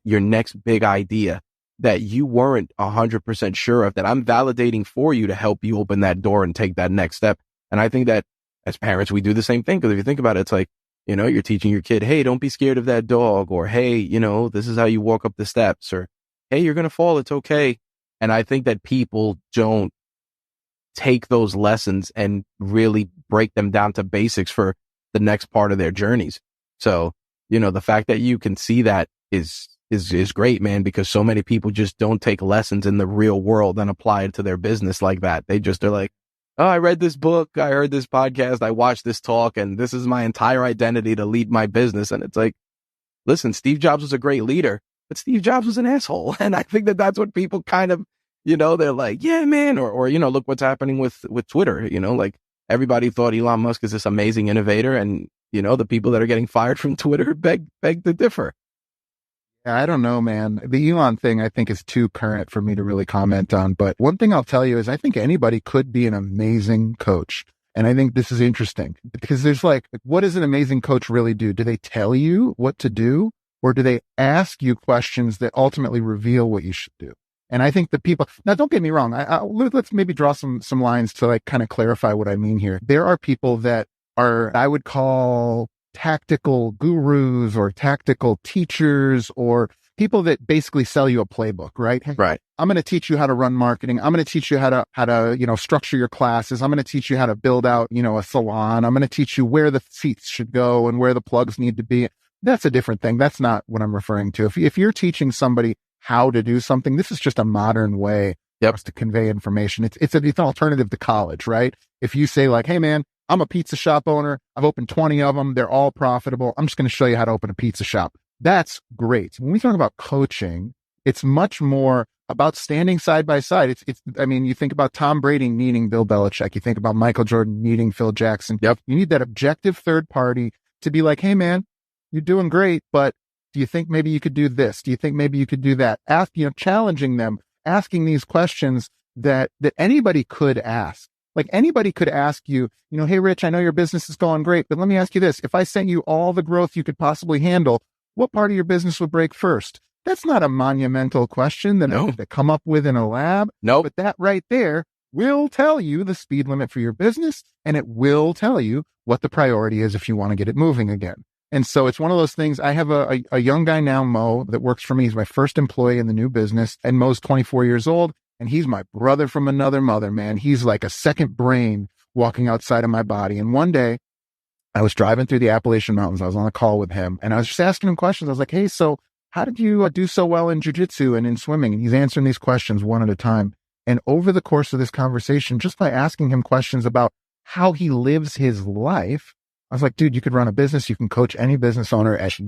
big idea that you weren't 100% sure of, that I'm validating for you to help you open that door and take that next step. And I think that as parents, we do the same thing. Because if you think about it, it's like, you're teaching your kid, hey, don't be scared of that dog, or hey, this is how you walk up the steps, or hey, you're going to fall. It's okay. And I think that people don't take those lessons and really break them down to basics for the next part of their journeys. So, the fact that you can see that is great, man, because so many people just don't take lessons in the real world and apply it to their business like that. They just are like, oh, I read this book, I heard this podcast, I watched this talk, and this is my entire identity to lead my business. And it's like, listen, Steve Jobs was a great leader, but Steve Jobs was an asshole. And I think that that's what people kind of, they're like, yeah, man, or look what's happening with Twitter, like everybody thought Elon Musk is this amazing innovator, and, the people that are getting fired from Twitter beg to differ. I don't know, man. The Elon thing, I think, is too current for me to really comment on. But one thing I'll tell you is I think anybody could be an amazing coach. And I think this is interesting, because there's like, what does an amazing coach really do? Do they tell you what to do, or do they ask you questions that ultimately reveal what you should do? And I think the people, now don't get me wrong, let's maybe draw some lines to like kind of clarify what I mean here. There are people that are, I would call tactical gurus or tactical teachers, or people that basically sell you a playbook, right? Right. I'm going to teach you how to run marketing. I'm going to teach you how to, structure your classes. I'm going to teach you how to build out, a salon. I'm going to teach you where the seats should go and where the plugs need to be. That's a different thing. That's not what I'm referring to. If you're teaching somebody how to do something, this is just a modern way for us to convey information. It's an alternative to college, right? If you say like, hey man, I'm a pizza shop owner, I've opened 20 of them, they're all profitable, I'm just going to show you how to open a pizza shop. That's great. When we talk about coaching, it's much more about standing side by side. You think about Tom Brady needing Bill Belichick. You think about Michael Jordan needing Phil Jackson. Yep. You need that objective third party to be like, hey man, you're doing great, but do you think maybe you could do this? Do you think maybe you could do that? Challenging them, asking these questions that anybody could ask. Like anybody could ask you, hey, Rich, I know your business is going great, but let me ask you this. If I sent you all the growth you could possibly handle, what part of your business would break first? That's not a monumental question that I have to come up with in a lab. No. But that right there will tell you the speed limit for your business, and it will tell you what the priority is if you want to get it moving again. And so it's one of those things. I have a young guy now, Mo, that works for me. He's my first employee in the new business, and Mo's 24 years old. And he's my brother from another mother, man. He's like a second brain walking outside of my body. And one day I was driving through the Appalachian Mountains. I was on a call with him, and I was just asking him questions. I was like, hey, so how did you do so well in jiu-jitsu and in swimming? And he's answering these questions one at a time. And over the course of this conversation, just by asking him questions about how he lives his life, I was like, dude, you could run a business. You can coach any business owner at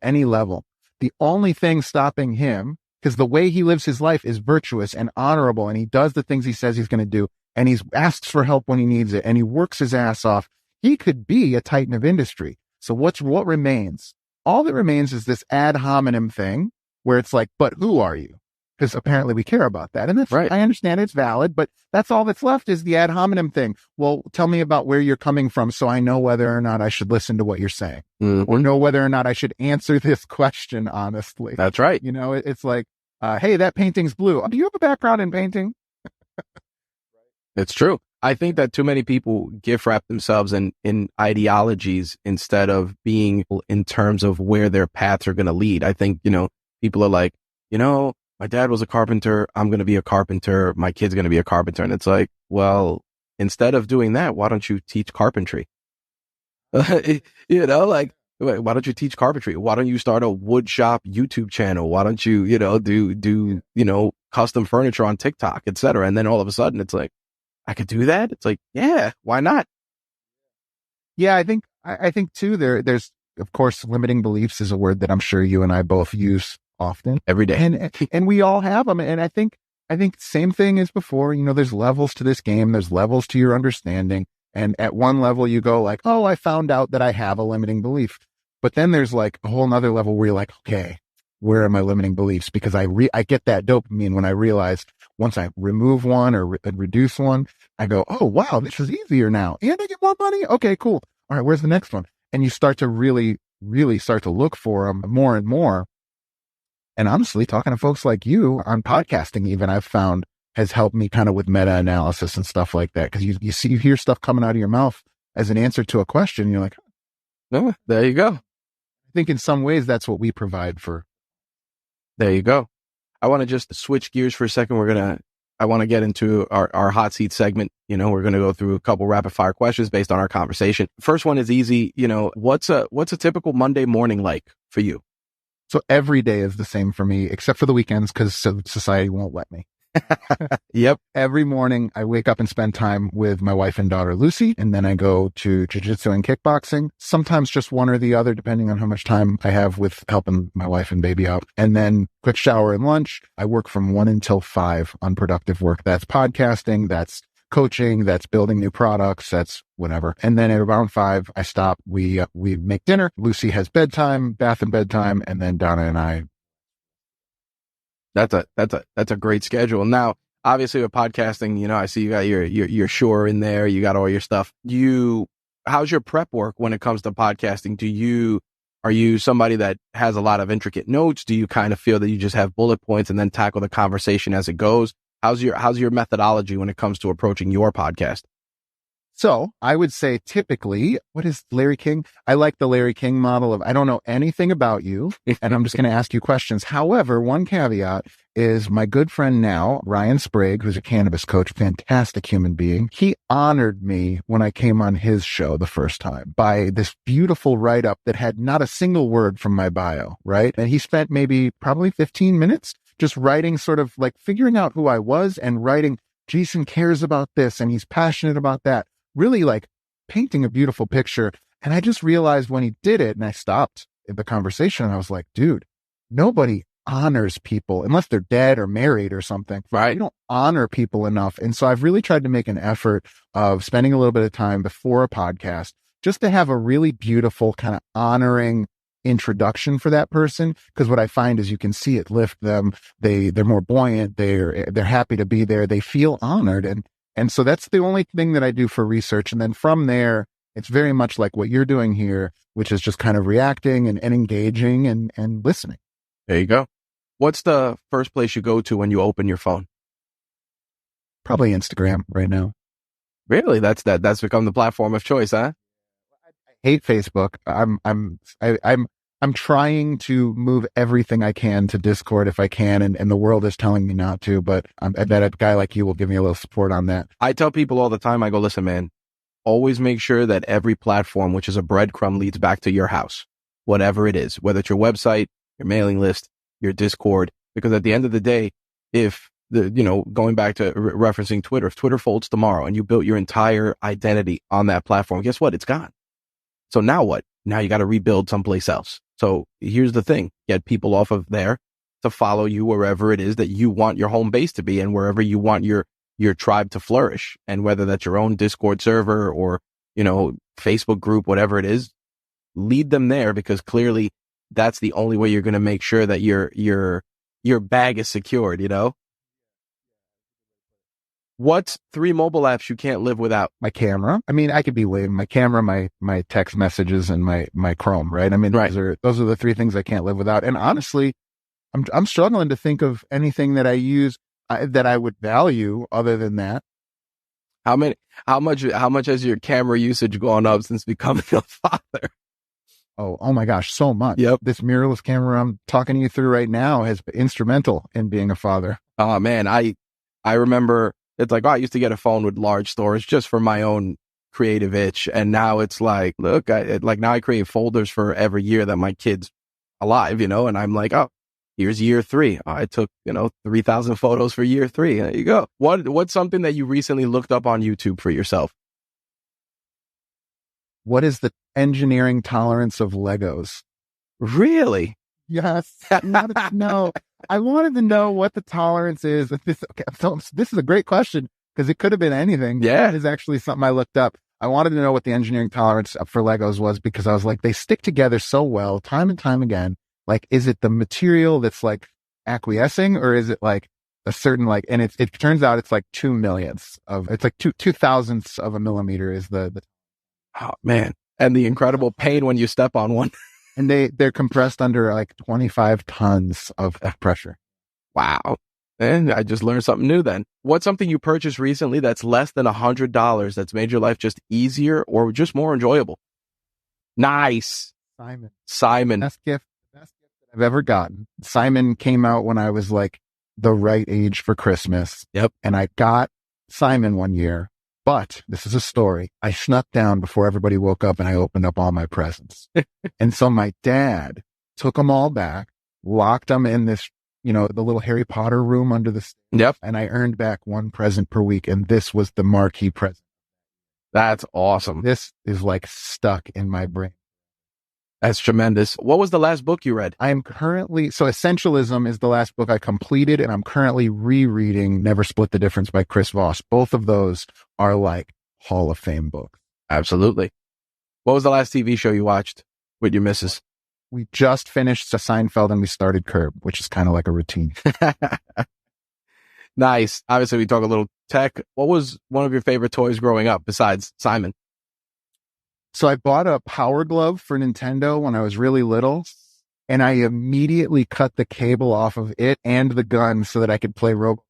any level. The only thing stopping him, because the way he lives his life is virtuous and honorable, and he does the things he says he's going to do, and he asks for help when he needs it, and he works his ass off. He could be a titan of industry. So what remains? All that remains is this ad hominem thing where it's like, but who are you? Because apparently we care about that. And that's right. I understand it's valid, but that's all that's left is the ad hominem thing. Well, tell me about where you're coming from so I know whether or not I should listen to what you're saying, or know whether or not I should answer this question honestly. That's right. It's like, hey, that painting's blue. Do you have a background in painting? It's true. I think that too many people gift wrap themselves in ideologies instead of being in terms of where their paths are going to lead. I think, people are like, my dad was a carpenter. I'm going to be a carpenter. My kid's going to be a carpenter. And it's like, well, instead of doing that, why don't you teach carpentry? Like, why don't you teach carpentry? Why don't you start a wood shop YouTube channel? Why don't you, do custom furniture on TikTok, etc. And then all of a sudden it's like, I could do that. It's like, yeah, why not? Yeah, I think too, there's, of course, limiting beliefs is a word that I'm sure you and I both use often. Every day. And we all have them. And I think same thing as before, there's levels to this game. There's levels to your understanding. And at one level you go like, oh, I found out that I have a limiting belief. But then there's like a whole nother level where you're like, okay, where are my limiting beliefs? Because I get that dopamine when I realize once I remove one or reduce one, I go, oh, wow, this is easier now. And I get more money. Okay, cool. All right, where's the next one? And you start to really, really start to look for them more and more. And honestly, talking to folks like you on podcasting, even I've found has helped me kind of with meta-analysis and stuff like that. Because you hear stuff coming out of your mouth as an answer to a question. And you're like, oh, there you go. I think in some ways that's what we provide for. There you go. I want to just switch gears for a second. I want to get into our hot seat segment. We're going to go through a couple rapid fire questions based on our conversation. First one is easy. What's a typical Monday morning like for you? So every day is the same for me, except for the weekends, because society won't let me. Yep. Every morning I wake up and spend time with my wife and daughter, Lucy, and then I go to jiu-jitsu and kickboxing, sometimes just one or the other, depending on how much time I have with helping my wife and baby out. And then quick shower and lunch. I work from 1 until 5 on productive work. That's podcasting, that's coaching, that's building new products, that's whatever. And then at around 5, I stop. We make dinner. Lucy has bedtime, bath and bedtime, and then Donna and I. That's a great schedule. Now, obviously with podcasting, I see you got your Shure in there. You got all your stuff. How's your prep work when it comes to podcasting? Are you somebody that has a lot of intricate notes? Do you kind of feel that you just have bullet points and then tackle the conversation as it goes? How's your methodology when it comes to approaching your podcast? So I would say typically, what is Larry King? I like the Larry King model of, I don't know anything about you and I'm just going to ask you questions. However, one caveat is my good friend now, Ryan Sprague, who's a cannabis coach, fantastic human being. He honored me when I came on his show the first time by this beautiful write-up that had not a single word from my bio, right? And he spent probably 15 minutes just writing, sort of like figuring out who I was and writing, Jason cares about this and he's passionate about that. Really like painting a beautiful picture. And I just realized when he did it and I stopped the conversation and I was like, dude, nobody honors people unless they're dead or married or something. Right. You don't honor people enough. And so I've really tried to make an effort of spending a little bit of time before a podcast just to have a really beautiful kind of honoring introduction for that person. Because what I find is you can see it lift them. They're more buoyant. They're happy to be there. They feel honored. And so that's the only thing that I do for research. And then from there, it's very much like what you're doing here, which is just kind of reacting and engaging and listening. There you go. What's the first place you go to when you open your phone? Probably Instagram right now. Really? That's become the platform of choice, huh? I hate Facebook. I'm trying to move everything I can to Discord if I can, and the world is telling me not to, but I bet a guy like you will give me a little support on that. I tell people all the time, I go, listen, man, always make sure that every platform, which is a breadcrumb, leads back to your house, whatever it is, whether it's your website, your mailing list, your Discord, because at the end of the day, if going back to referencing Twitter, if Twitter folds tomorrow and you built your entire identity on that platform, guess what? It's gone. So now what? Now you got to rebuild someplace else. So here's the thing, get people off of there to follow you wherever it is that you want your home base to be and wherever you want your tribe to flourish. And whether that's your own Discord server or, Facebook group, whatever it is, lead them there because clearly that's the only way you're going to make sure that your bag is secured, What's 3 mobile apps you can't live without? My camera. I mean, I could be lame. My camera, my text messages, and my Chrome, right? I mean, right. Those are the 3 things I can't live without. And honestly, I'm struggling to think of anything that I use that I would value other than that. How much has your camera usage gone up since becoming a father? Oh my gosh, so much. Yep. This mirrorless camera I'm talking to you through right now has been instrumental in being a father. Oh man, I remember it's like, oh, I used to get a phone with large storage just for my own creative itch, and now it's like, look, now I create folders for every year that my kid's alive, and I'm like, oh, here's year 3. I took 3,000 photos for year 3. There you go. What's something that you recently looked up on YouTube for yourself? What is the engineering tolerance of Legos? Really? Yes. No, I wanted to know what the tolerance is. So this is a great question because it could have been anything. Yeah. It is actually something I looked up. I wanted to know what the engineering tolerance for Legos was because I was like, they stick together so well time and time again. Like, is it the material that's like acquiescing, or is it like a certain and it turns out it's like 2/1,000,000th of, it's like 2/2,000ths of a millimeter is the. Oh man. And the incredible pain when you step on one. And they're compressed under like 25 tons of pressure. Wow. And I just learned something new then. What's something you purchased recently that's less than $100 that's made your life just easier or just more enjoyable? Nice. Simon. Best gift that I've ever gotten. Simon came out when I was like the right age for Christmas. Yep. And I got Simon one year, but this is a story. I snuck down before everybody woke up and I opened up all my presents. And so my dad took them all back, locked them in this, the little Harry Potter room under the stairs. Yep. And I earned back one present per week. And this was the marquee present. That's awesome. This is like stuck in my brain. That's tremendous. What was the last book you read? I am currently, so Essentialism is the last book I completed, and I'm currently rereading Never Split the Difference by Chris Voss. Both of those are like Hall of Fame books. Absolutely. What was the last TV show you watched with your missus? We just finished Seinfeld and we started Curb, which is kind of like a routine. Nice. Obviously, we talk a little tech. What was one of your favorite toys growing up besides Simon? So I bought a Power Glove for Nintendo when I was really little, and I immediately cut the cable off of it and the gun so that I could play Robo.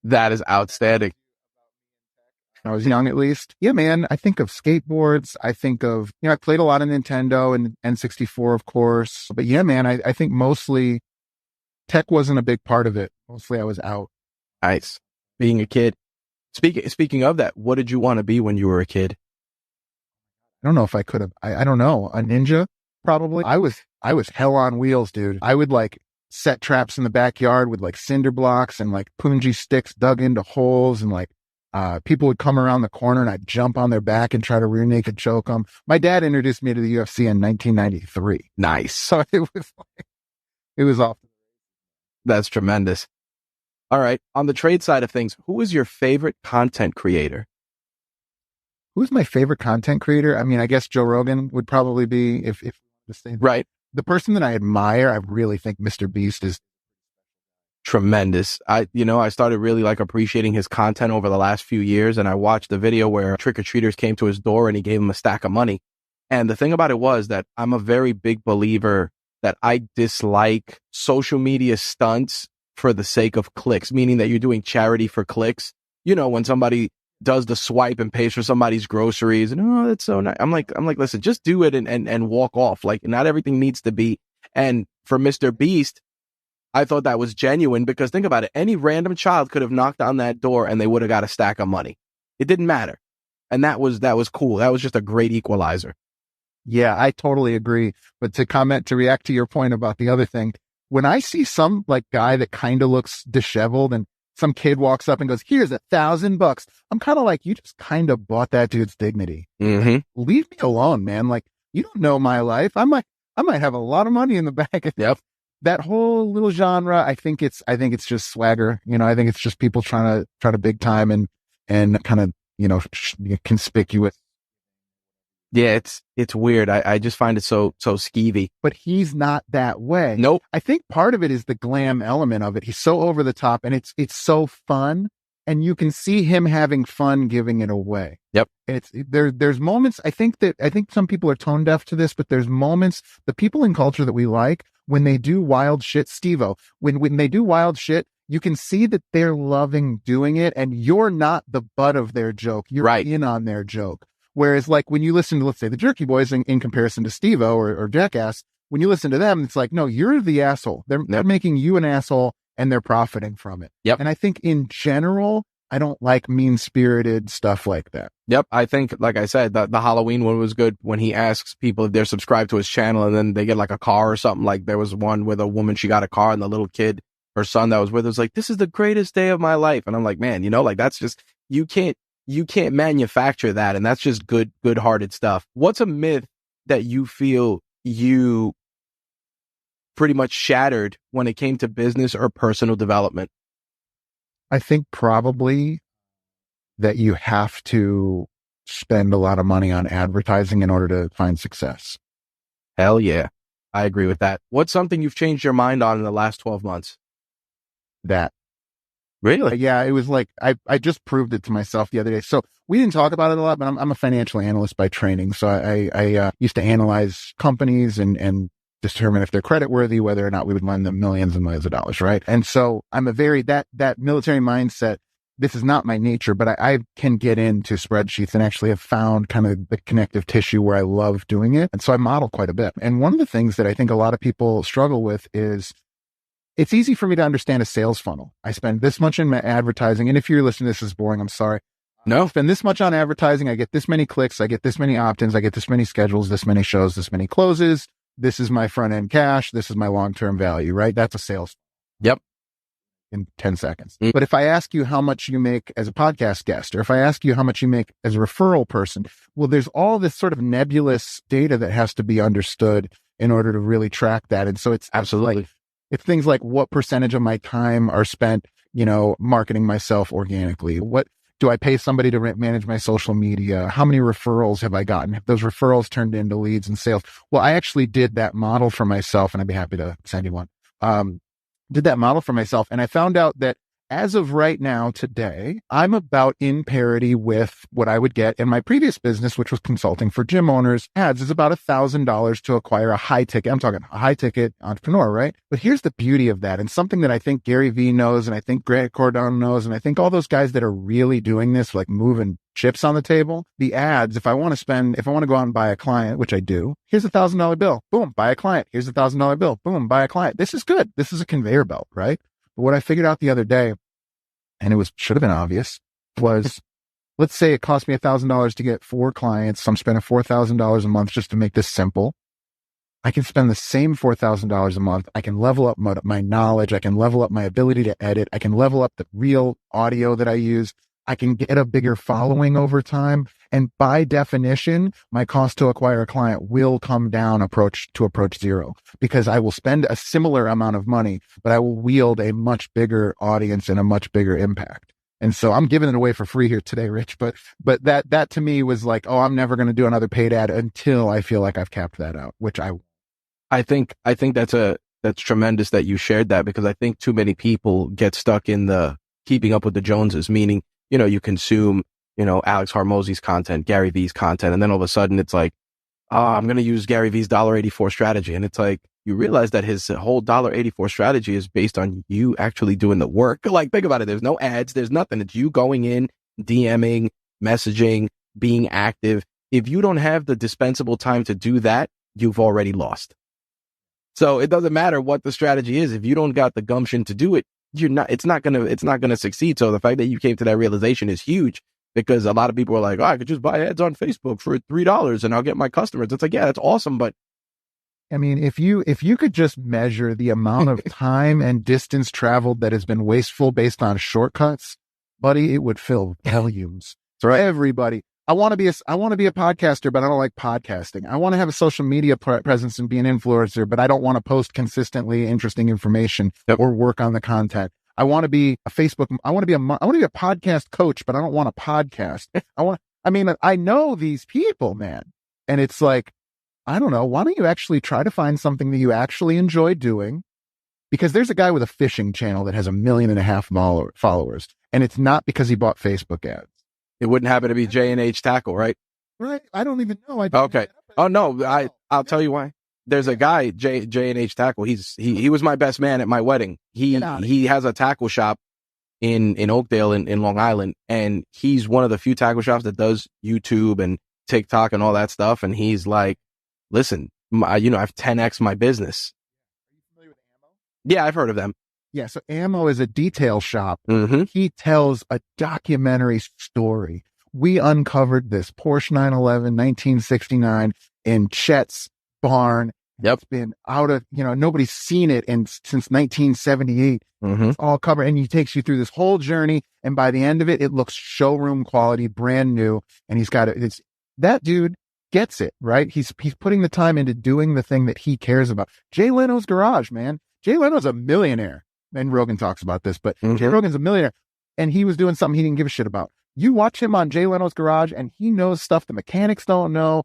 That is outstanding. When I was young, at least. Yeah, man. I think of skateboards. I think of, I played a lot of Nintendo and N64, of course. But yeah, man, I think mostly tech wasn't a big part of it. Mostly I was out. Nice. Being a kid. Speaking of that, what did you want to be when you were a kid? I don't know if I could have. I don't know. A ninja, probably. I was hell on wheels, dude. I would like set traps in the backyard with like cinder blocks and like punji sticks dug into holes, and like people would come around the corner and I'd jump on their back and try to rear naked choke them. My dad introduced me to the UFC in 1993. Nice. So it was off. That's tremendous. All right. On the trade side of things, who is your favorite content creator? Who's my favorite content creator? I mean, I guess Joe Rogan would probably be if the same. Right. The person that I admire, I really think Mr. Beast is tremendous. I started really like appreciating his content over the last few years, and I watched the video where trick-or-treaters came to his door and he gave them a stack of money. And the thing about it was that I'm a very big believer that I dislike social media stunts for the sake of clicks, meaning that you're doing charity for clicks. When somebody does the swipe and pays for somebody's groceries and, oh, that's so nice. I'm like, listen, just do it and walk off. Like, not everything needs to be. And for Mr. Beast, I thought that was genuine because think about it. Any random child could have knocked on that door and they would have got a stack of money. It didn't matter. And that was cool. That was just a great equalizer. Yeah, I totally agree. But to react to your point about the other thing, when I see some like guy that kind of looks disheveled and some kid walks up and goes, here's $1,000. I'm kind of like, you just kind of bought that dude's dignity. Mm-hmm. Leave me alone, man. Like, you don't know my life. I might have a lot of money in the bank. Yep. That whole little genre, I think it's just swagger. I think it's just people trying to big time and kind of, conspicuous. Yeah, it's weird. I just find it so skeevy. But he's not that way. Nope. I think part of it is the glam element of it. He's so over the top and it's so fun, and you can see him having fun giving it away. Yep. There's moments, I think some people are tone deaf to this, but there's moments, the people in culture that we like, when they do wild shit, Steve-O, when they do wild shit, you can see that they're loving doing it and you're not the butt of their joke. You're right in on their joke. Whereas like when you listen to, let's say, the Jerky Boys in comparison to Steve-O or Jackass, when you listen to them, it's like, no, you're the asshole. They're making you an asshole and they're profiting from it. Yep. And I think in general, I don't like mean-spirited stuff like that. Yep. I think, like I said, the Halloween one was good when he asks people if they're subscribed to his channel and then they get like a car or something. Like there was one with a woman, she got a car and the little kid, her son that was with her was like, this is the greatest day of my life. And I'm like, man, like that's just, you can't manufacture that. And that's just good-hearted stuff. What's a myth that you feel you pretty much shattered when it came to business or personal development? I think probably that you have to spend a lot of money on advertising in order to find success. Hell yeah. I agree with that. What's something you've changed your mind on in the last 12 months? That. Really? Yeah, it was like, I just proved it to myself the other day. So we didn't talk about it a lot, but I'm a financial analyst by training. So I used to analyze companies and determine if they're creditworthy, whether or not we would lend them millions and millions of dollars, right? And so I'm that military mindset. This is not my nature, but I can get into spreadsheets and actually have found kind of the connective tissue where I love doing it. And so I model quite a bit. And one of the things that I think a lot of people struggle with is it's easy for me to understand a sales funnel. I spend this much in my advertising. And if you're listening, this is boring. I'm sorry. No. I spend this much on advertising. I get this many clicks. I get this many opt-ins. I get this many schedules, this many shows, this many closes. This is my front end cash. This is my long-term value, right? That's a sales. Yep. In 10 seconds. But if I ask you how much you make as a podcast guest, or if I ask you how much you make as a referral person, well, there's all this sort of nebulous data that has to be understood in order to really track that. And so it's absolutely like, it's things like what percentage of my time are spent, marketing myself organically? What do I pay somebody to manage my social media? How many referrals have I gotten? Have those referrals turned into leads and sales? Well, I actually did that model for myself, and I'd be happy to send you one. Did that model for myself, and I found out that as of right now, today, I'm about in parity with what I would get in my previous business, which was consulting for gym owners. Ads is about $1,000 to acquire a high ticket. I'm talking a high ticket entrepreneur, right? But here's the beauty of that. And something that I think Gary Vee knows, and I think Grant Cardone knows, and I think all those guys that are really doing this, like moving chips on the table, the ads, if I want to go out and buy a client, which I do, here's $1,000 bill. Boom, buy a client. Here's $1,000 bill. Boom, buy a client. This is good. This is a conveyor belt, right? But what I figured out the other day, and it should have been obvious, was let's say it cost me $1,000 to get 4 clients. So I'm spending $4,000 a month just to make this simple. I can spend the same $4,000 a month. I can level up my knowledge. I can level up my ability to edit. I can level up the real audio that I use. I can get a bigger following over time. And by definition, my cost to acquire a client will come down approach zero, because I will spend a similar amount of money, but I will wield a much bigger audience and a much bigger impact. And so I'm giving it away for free here today, Rich. But that to me was like, oh, I'm never going to do another paid ad until I feel like I've capped that out, which I think that's tremendous that you shared that, because I think too many people get stuck in the keeping up with the Joneses, meaning, you consume, Alex Hormozy's content, Gary Vee's content, and then all of a sudden it's like, I'm going to use Gary Vee's $1.84 strategy. And it's like, you realize that his whole $1.84 strategy is based on you actually doing the work. Like, think about it. There's no ads. There's nothing. It's you going in, DMing, messaging, being active. If you don't have the dispensable time to do that, you've already lost. So it doesn't matter what the strategy is. If you don't got the gumption to do it, it's not going to succeed. So the fact that you came to that realization is huge, because a lot of people are like, oh, I could just buy ads on Facebook for $3 and I'll get my customers. It's like, yeah, that's awesome. But I mean, if you could just measure the amount of time and distance traveled that has been wasteful based on shortcuts, buddy, it would fill volumes. That's right. Everybody. I want to be a podcaster, but I don't like podcasting. I want to have a social media presence and be an influencer, but I don't want to post consistently interesting information or work on the content. I want to be a podcast coach, but I don't want a podcast. I know these people, man. And it's like, I don't know. Why don't you actually try to find something that you actually enjoy doing? Because there's a guy with a fishing channel that has 1.5 million followers. And it's not because he bought Facebook ads. It wouldn't happen to be J&H Tackle, right? Right. I don't even know. Okay. Oh no, I'll tell you why. There's a guy, J&H Tackle. He was my best man at my wedding. He has a tackle shop in Oakdale in Long Island, and he's one of the few tackle shops that does YouTube and TikTok and all that stuff. And he's like, listen, I've 10x my business. Are you familiar with Ammo? Yeah, I've heard of them. Yeah, so Ammo is a detail shop. Mm-hmm. He tells a documentary story. We uncovered this Porsche 911 1969 in Chet's barn. Yep. It's been out of, nobody's seen it since 1978. Mm-hmm. It's all covered, and he takes you through this whole journey. And by the end of it, it looks showroom quality, brand new. And he's got it. That dude gets it, right? He's putting the time into doing the thing that he cares about. Jay Leno's garage, man. Jay Leno's a millionaire. And Rogan talks about this, but Jay Rogan's a millionaire, and he was doing something he didn't give a shit about. You watch him on Jay Leno's garage, and he knows stuff the mechanics don't know,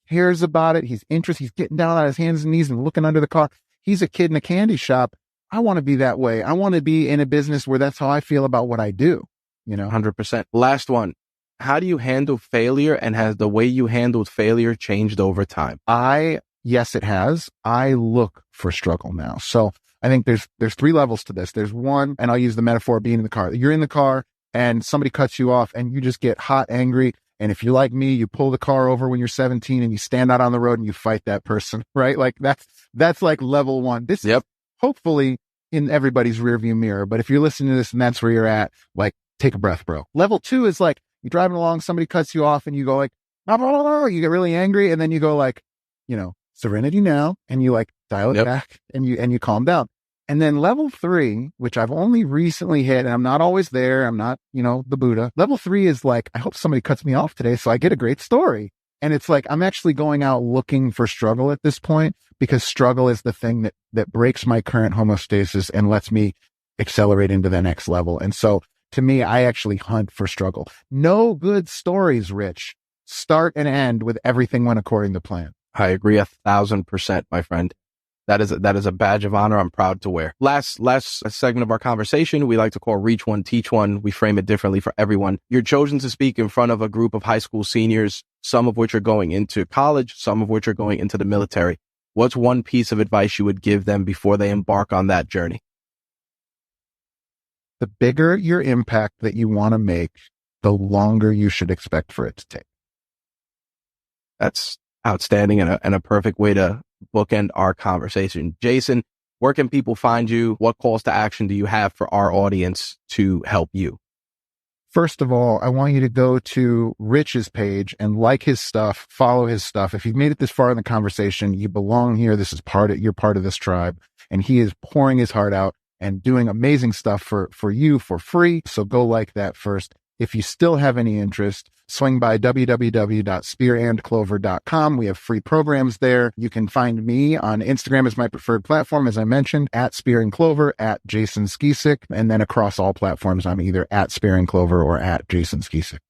cares about it. He's interested. He's getting down on his hands and knees and looking under the car. He's a kid in a candy shop. I want to be that way. I want to be in a business where that's how I feel about what I do. 100%. Last one. How do you handle failure, and has the way you handled failure changed over time? Yes, it has. I look for struggle now. So I think there's 3 levels to this. There's one, and I'll use the metaphor of being in the car. You're in the car and somebody cuts you off and you just get hot, angry. And if you're like me, you pull the car over when you're 17 and you stand out on the road and you fight that person, right? Like that's like level 1. This is hopefully in everybody's rearview mirror. But if you're listening to this and that's where you're at, like, take a breath, bro. Level 2 is like you're driving along, somebody cuts you off and you go like, blah, blah, blah, blah. You get really angry. And then you go like, serenity now. And you like dial it back and you calm down. And then level 3, which I've only recently hit, and I'm not always there. I'm not, the Buddha. Level 3 is like, I hope somebody cuts me off today so I get a great story. And it's like, I'm actually going out looking for struggle at this point, because struggle is the thing that breaks my current homeostasis and lets me accelerate into the next level. And so to me, I actually hunt for struggle. No good stories, Rich, start and end with everything went according to plan. I agree 1,000%, my friend. That is a badge of honor I'm proud to wear. Last segment of our conversation, we like to call Reach One, Teach One. We frame it differently for everyone. You're chosen to speak in front of a group of high school seniors, some of which are going into college, some of which are going into the military. What's one piece of advice you would give them before they embark on that journey? The bigger your impact that you want to make, the longer you should expect for it to take. That's outstanding and a perfect way to bookend our conversation. Jason, where can people find you? What calls to action do you have for our audience to help you? First of all, I want you to go to Rich's page and like his stuff, follow his stuff. If you've made it this far in the conversation, you belong here. This is you're part of this tribe, and he is pouring his heart out and doing amazing stuff for you for free. So go like that first. If you still have any interest, swing by www.spearandclover.com. We have free programs there. You can find me on Instagram as my preferred platform, as I mentioned, at Spear and Clover, at Jason Skeesick. And then across all platforms, I'm either at Spear and Clover or at Jason Skeesick.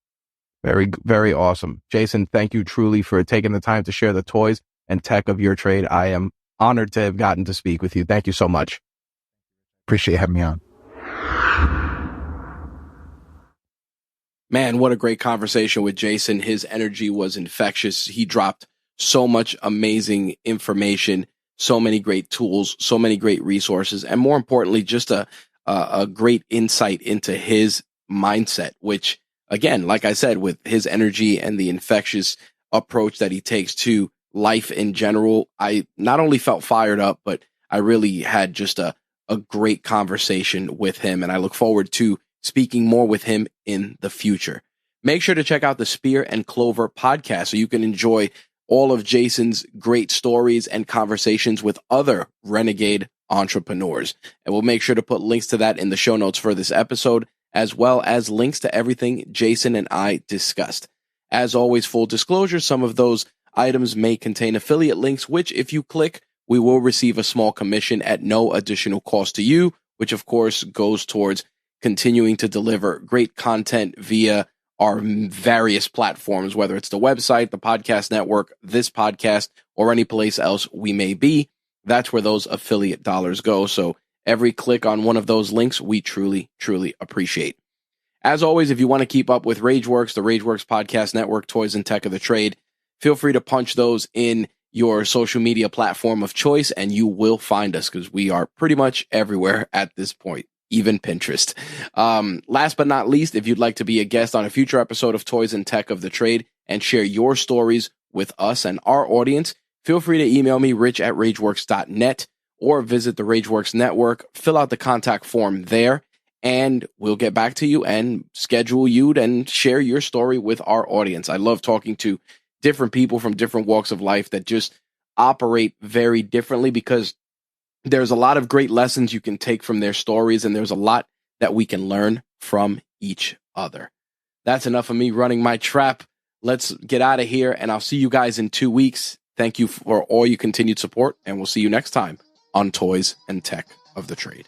Very, very awesome. Jason, thank you truly for taking the time to share the toys and tech of your trade. I am honored to have gotten to speak with you. Thank you so much. Appreciate having me on. Man, what a great conversation with Jason. His energy was infectious. He dropped so much amazing information, so many great tools, so many great resources, and more importantly, just a great insight into his mindset, which, again, like I said, with his energy and the infectious approach that he takes to life in general, I not only felt fired up, but I really had just a great conversation with him, and I look forward to speaking more with him in the future. Make sure to check out the Spear and Clover podcast so you can enjoy all of Jason's great stories and conversations with other renegade entrepreneurs. And we'll make sure to put links to that in the show notes for this episode, as well as links to everything Jason and I discussed. As always, full disclosure, some of those items may contain affiliate links, which if you click, we will receive a small commission at no additional cost to you, which of course goes towards continuing to deliver great content via our various platforms, whether it's the website, the podcast network, this podcast, or any place else we may be. That's where those affiliate dollars go. So every click on one of those links, we truly, truly appreciate. As always, if you want to keep up with RageWorks, the RageWorks podcast network, toys and tech of the trade, feel free to punch those in your social media platform of choice, and you will find us because we are pretty much everywhere at this point. Even Pinterest. Last but not least, if you'd like to be a guest on a future episode of Toys and Tech of the Trade and share your stories with us and our audience, feel free to email me, rich@rageworks.net, or visit the Rageworks Network. Fill out the contact form there, and we'll get back to you and schedule you and share your story with our audience. I love talking to different people from different walks of life that just operate very differently, because there's a lot of great lessons you can take from their stories, and there's a lot that we can learn from each other. That's enough of me running my trap. Let's get out of here, and I'll see you guys in 2 weeks. Thank you for all your continued support, and we'll see you next time on Toys and Tech of the Trade.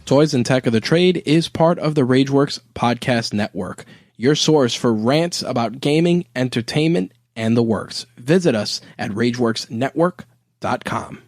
Toys and Tech of the Trade is part of the Rageworks Podcast Network, your source for rants about gaming, entertainment, and the works. Visit us at rageworksnetwork.com.